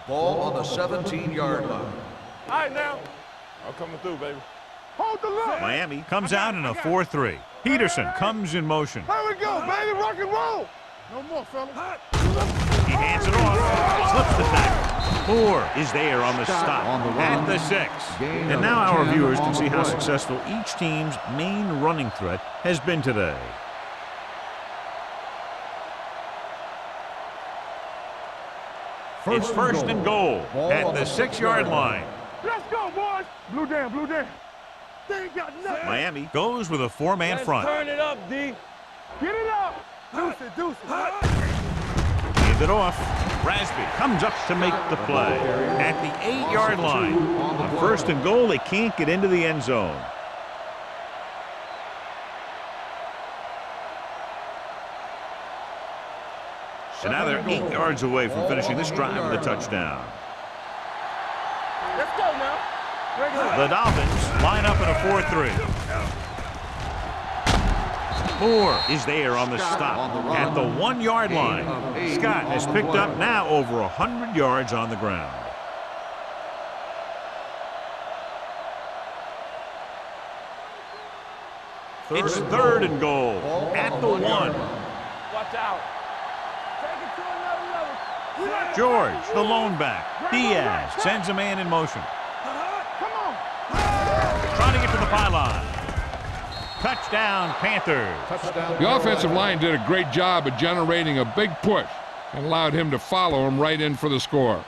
Ball on the 17-yard line. All right, now. I'm coming through, baby. Hold the line. Miami comes out in a 4-3. Peterson comes in motion. Here we go, baby. Rock and roll. No more, fella. He hands it off. Slips the tackle. Moore is there on the stop at the 6. And now our viewers can see how successful each team's main running threat has been today. It's first and goal at the 6-yard line. Let's go, boys. Blue down, blue down. They ain't got nothing. Miami goes with a four-man front. Turn it up, D. Get it up. Deuce it, deuce it. Hands it off. Rasby comes up to make the play at the 8-yard line. On first and goal, they can't get into the end zone. And now they're 8 yards away from finishing this drive with a touchdown. Let's go now. The Dolphins line up in a 4-3. Moore is there on the stop at the 1-yard line. Scott has picked up now over 100 yards on the ground. It's third and goal at the 1. Watch out. Take it to another level. George, the lone back. Diaz sends a man in motion. Come on. Trying to get to the pylon. Touchdown, Panthers. The offensive line did a great job of generating a big push and allowed him to follow him right in for the score.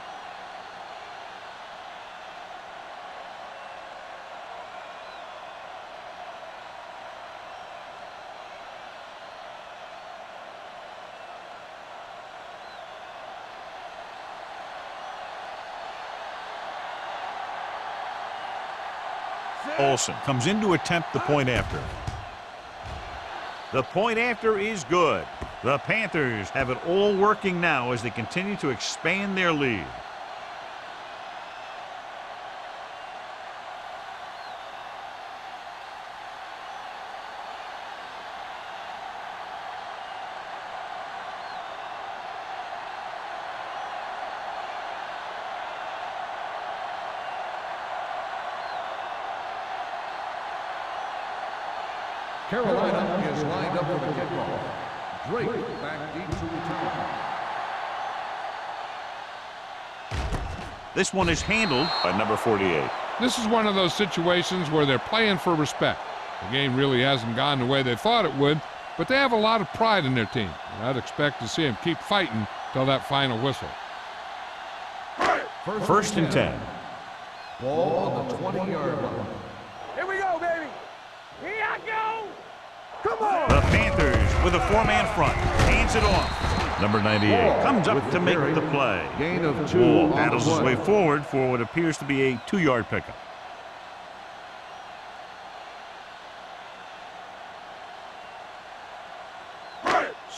Olsen comes in to attempt the point after. The point after is good. The Panthers have it all working now as they continue to expand their lead. Carolina is lined up for the kickoff. Drake back deep to return. This one is handled by number 48. This is one of those situations where they're playing for respect. The game really hasn't gone the way they thought it would, but they have a lot of pride in their team. And I'd expect to see them keep fighting till that final whistle. First and 10. Ball on the 20-yard line. Here we go, baby. Here I go. Come on. The Panthers with a four-man front. Hands it off. Number 98 comes up to make the play. Gain of 2 Ball on the battles his play. way forward for what appears to be a 2-yard pickup.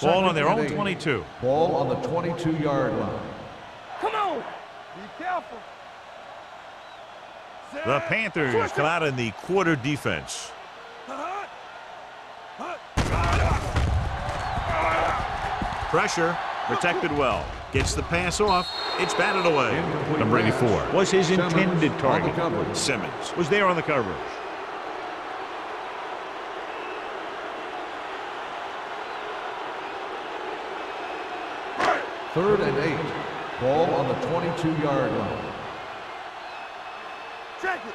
Ball on their own 22. Ball on the 22-yard line. Come on. Be careful. The Panthers come out in the quarter defense. Pressure, protected well. Gets the pass off. It's batted away. Number 84 was his intended target. Simmons was there on the coverage. Third and 8. Ball on the 22-yard line. Check it.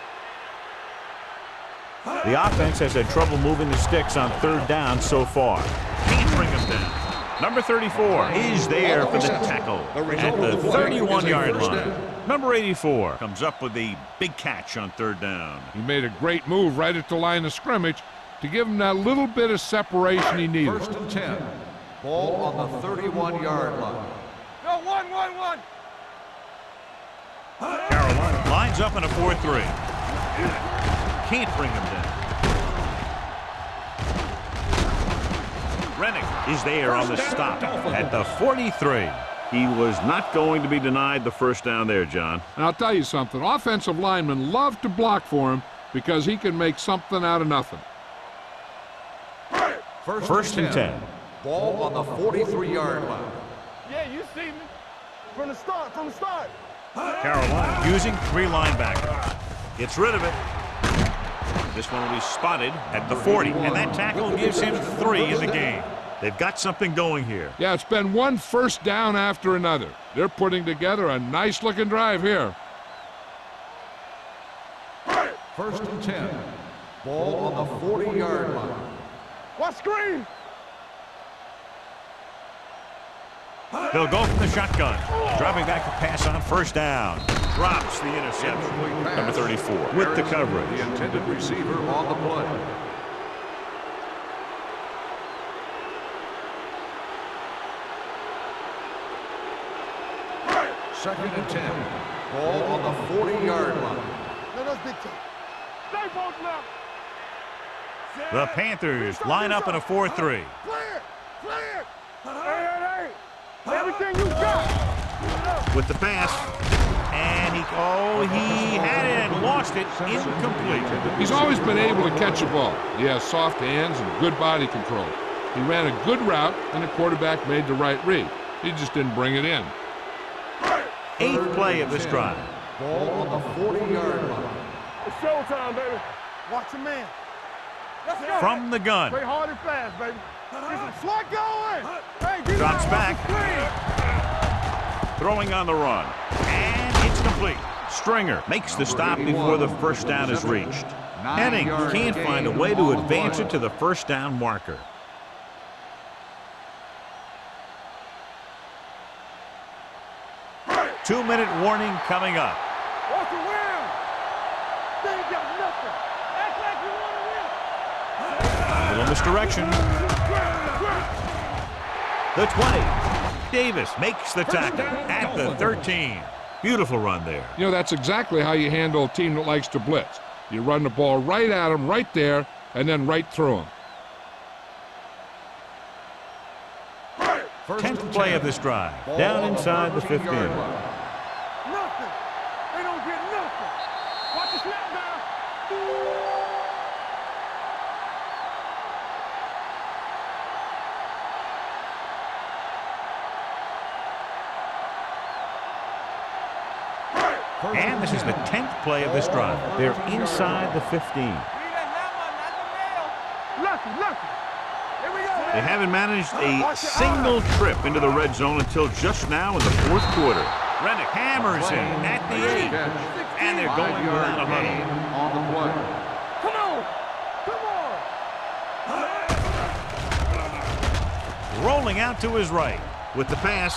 The offense has had trouble moving the sticks on third down so far. Can't bring them down. Number 34 is there for the tackle at the 31-yard line. Number 84 comes up with a big catch on third down. He made a great move right at the line of scrimmage to give him that little bit of separation he needed. First and 10. Ball on the 31-yard line. No, one. Carolina lines up in a 4-3. Can't bring him down. Rennick is there on the stop at the 43. He was not going to be denied the first down there, John. And I'll tell you something. Offensive linemen love to block for him because he can make something out of nothing. First and 10. Ball on the 43-yard line. Yeah, you see me. From the start. Carolina using 3 linebackers. Gets rid of it. This one will be spotted at the 40, and that tackle gives him 3 in the game. They've got something going here. Yeah, it's been one first down after another. They're putting together a nice-looking drive here. First and 10. Ball on the 40-yard line. What screen? They'll go from the shotgun. Dropping back to pass on first down. Drops the interception. Number 34 with the coverage. The intended receiver on the play. Second and 10. Ball on the 40-yard line. Let us big time. Stay both now. The Panthers line up in a 4-3. Clear. Hey. Everything you got. With the pass. And he had it and lost it. Incomplete. He's always been able to catch a ball. He has soft hands and good body control. He ran a good route, and the quarterback made the right read. He just didn't bring it in. 8th play of this drive. Ball on the 40-yard line. It's showtime, baby. Watch your man. Let's go. From the gun. Play hard and fast, baby. Get some slot going. Hey, get Drops out. back. Throwing on the run. And it's complete. Stringer makes the stop before the first down is reached. Henning can't find a way to advance it to the first down marker. Two-minute warning coming up. Watch the win. They ain't got nothing. Act like you want to win. Little misdirection. The 20. Davis makes the tackle at the 13. Beautiful run there. You know, that's exactly how you handle a team that likes to blitz. You run the ball right at them, right there, and then right through them. 10th play of this drive. Down inside the 15. Nothing. They don't get nothing. Watch the snap now. And this is the 10th play of this drive. They're inside the 15. Nothing. Here we go. They haven't managed a single trip into the red zone until just now in the fourth quarter. Rennick hammers in at the 8. And they're going without a huddle. On the play. Come on. Rolling out to his right with the pass.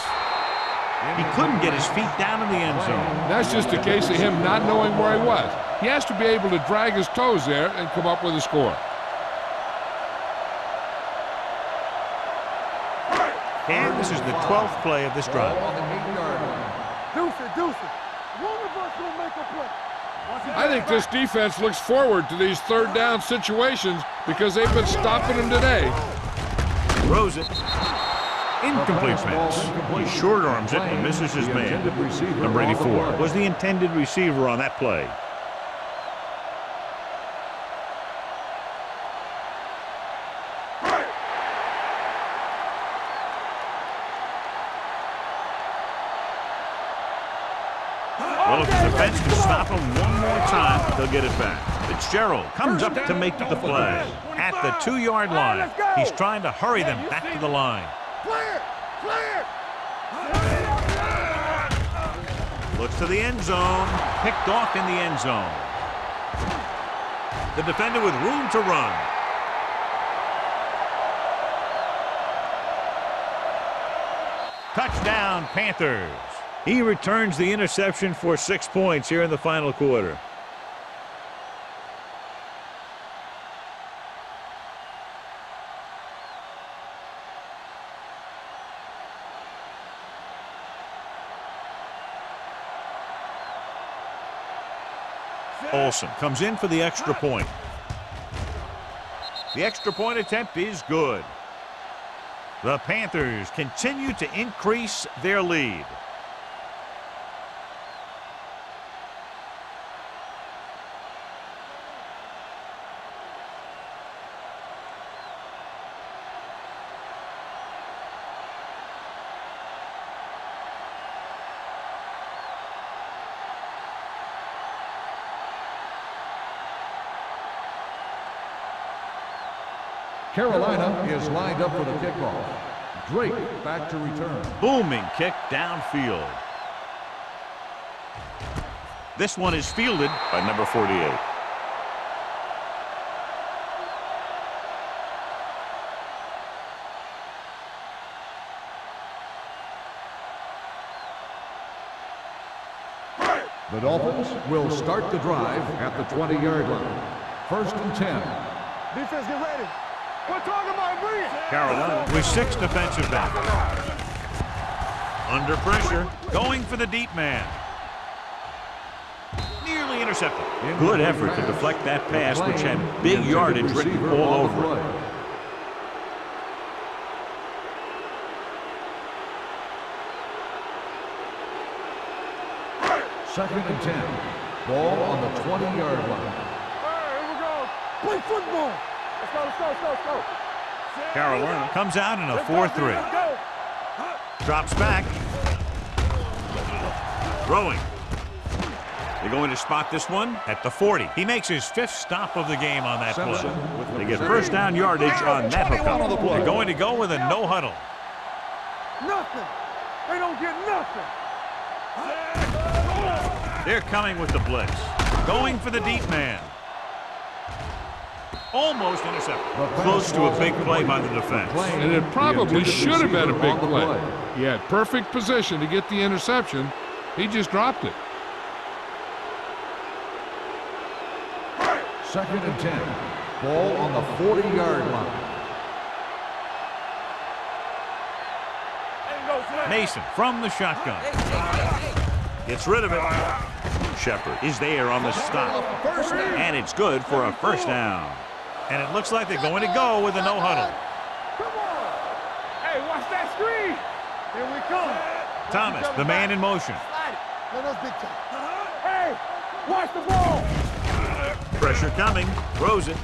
He couldn't get his feet down in the end zone. That's just a case of him not knowing where he was. He has to be able to drag his toes there and come up with a score. And this is the 12th play of this drive. On the 8-yard line. Deuce it. One of us will make a play. I think this defense looks forward to these third down situations because they've been stopping them today. Throws it. Incomplete pass. He short arms it and misses his man. Number 84 was the intended receiver on that play. Well, if the defense can stop him one more time, they'll get it back. Fitzgerald comes up to make the play. At the 2-yard line, he's trying to hurry them back to the line. Clear. Looks to the end zone. Picked off in the end zone. The defender with room to run. Touchdown, Panthers. He returns the interception for 6 points here in the final quarter. Olsen comes in for the extra point. The extra point attempt is good. The Panthers continue to increase their lead. Carolina is lined up for the kickoff. Drake back to return. Booming kick downfield. This one is fielded by number 48. The Dolphins will start the drive at the 20-yard line. 1st and 10. Defense, get ready. We're talking about bringing. Carolina with 6 defensive backs. Under pressure, going for the deep man. Nearly intercepted. Good effort to deflect that pass, which had big yardage written all over it. Second and 10. Ball on the 20-yard line. Here we go. Play football. Let's go, let's go, let's go, let's go. Carolina comes out in a 4-3. Drops back. Throwing. They're going to spot this one at the 40. He makes his 5th stop of the game on that play. They get first down yardage on that hookup. They're going to go with a no huddle. Nothing. They don't get nothing. They're coming with the blitz. Going for the deep man. Almost intercepted. Close to a big play by the defense. And it probably should have been a big play. He had perfect position to get the interception. He just dropped it. 2nd and 10. Ball on the 40-yard line. Mason from the shotgun. Gets rid of it. Shepard is there on the stop. And it's good for a first down. And it looks like they're going to go with a no huddle. Come on. Hey, watch that screen. Here we come. Thomas, the man in motion. Let us big time. Hey, watch the ball. Pressure coming. Throws it.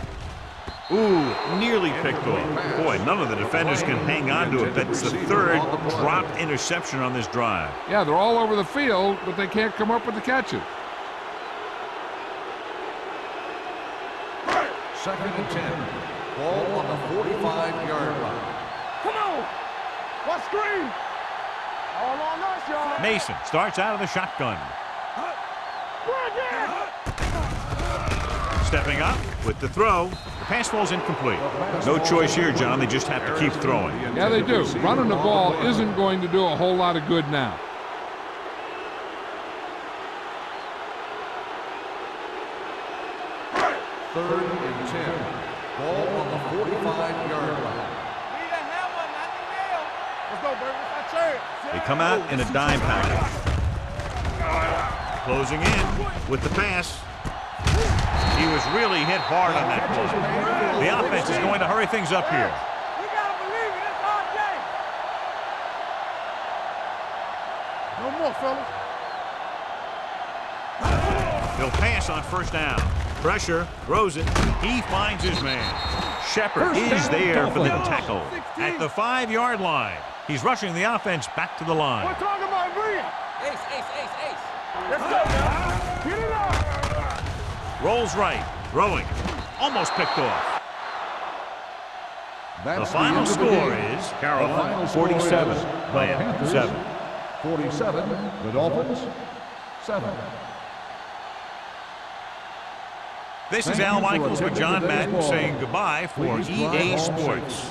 Ooh, nearly picked off. Boy, none of the defenders can hang on to it. That's the 3rd dropped interception on this drive. Yeah, they're all over the field, but they can't come up with the catches. 2nd and 10. Ball on the 45-yard line. Come on. What screen? All on us, y'all. Mason starts out of the shotgun. Stepping up with the throw. The pass falls incomplete. No choice here, John. They just have to keep throwing. Yeah, they do. Running the ball isn't going to do a whole lot of good now. Third and 10. Ball on the 45-yard line. Let's go, baby. That's our chance. They come out in a dime package. Closing in with the pass. He was really hit hard on that play. The offense is going to hurry things up here. We got to believe it. It's our day. No more, fellas. He'll pass on first down. Pressure, throws it. He finds his man. Shepard is there for the tackle at the 5-yard line. He's rushing the offense back to the line. We're talking about bringing. Ace, ace, ace, ace. Let's go, man. Get it up. Rolls right, throwing. Almost picked off. The final score is Carolina 47, Miami 7. 47, the Dolphins 7. This is Al Michaels with John Madden saying goodbye for EA Sports.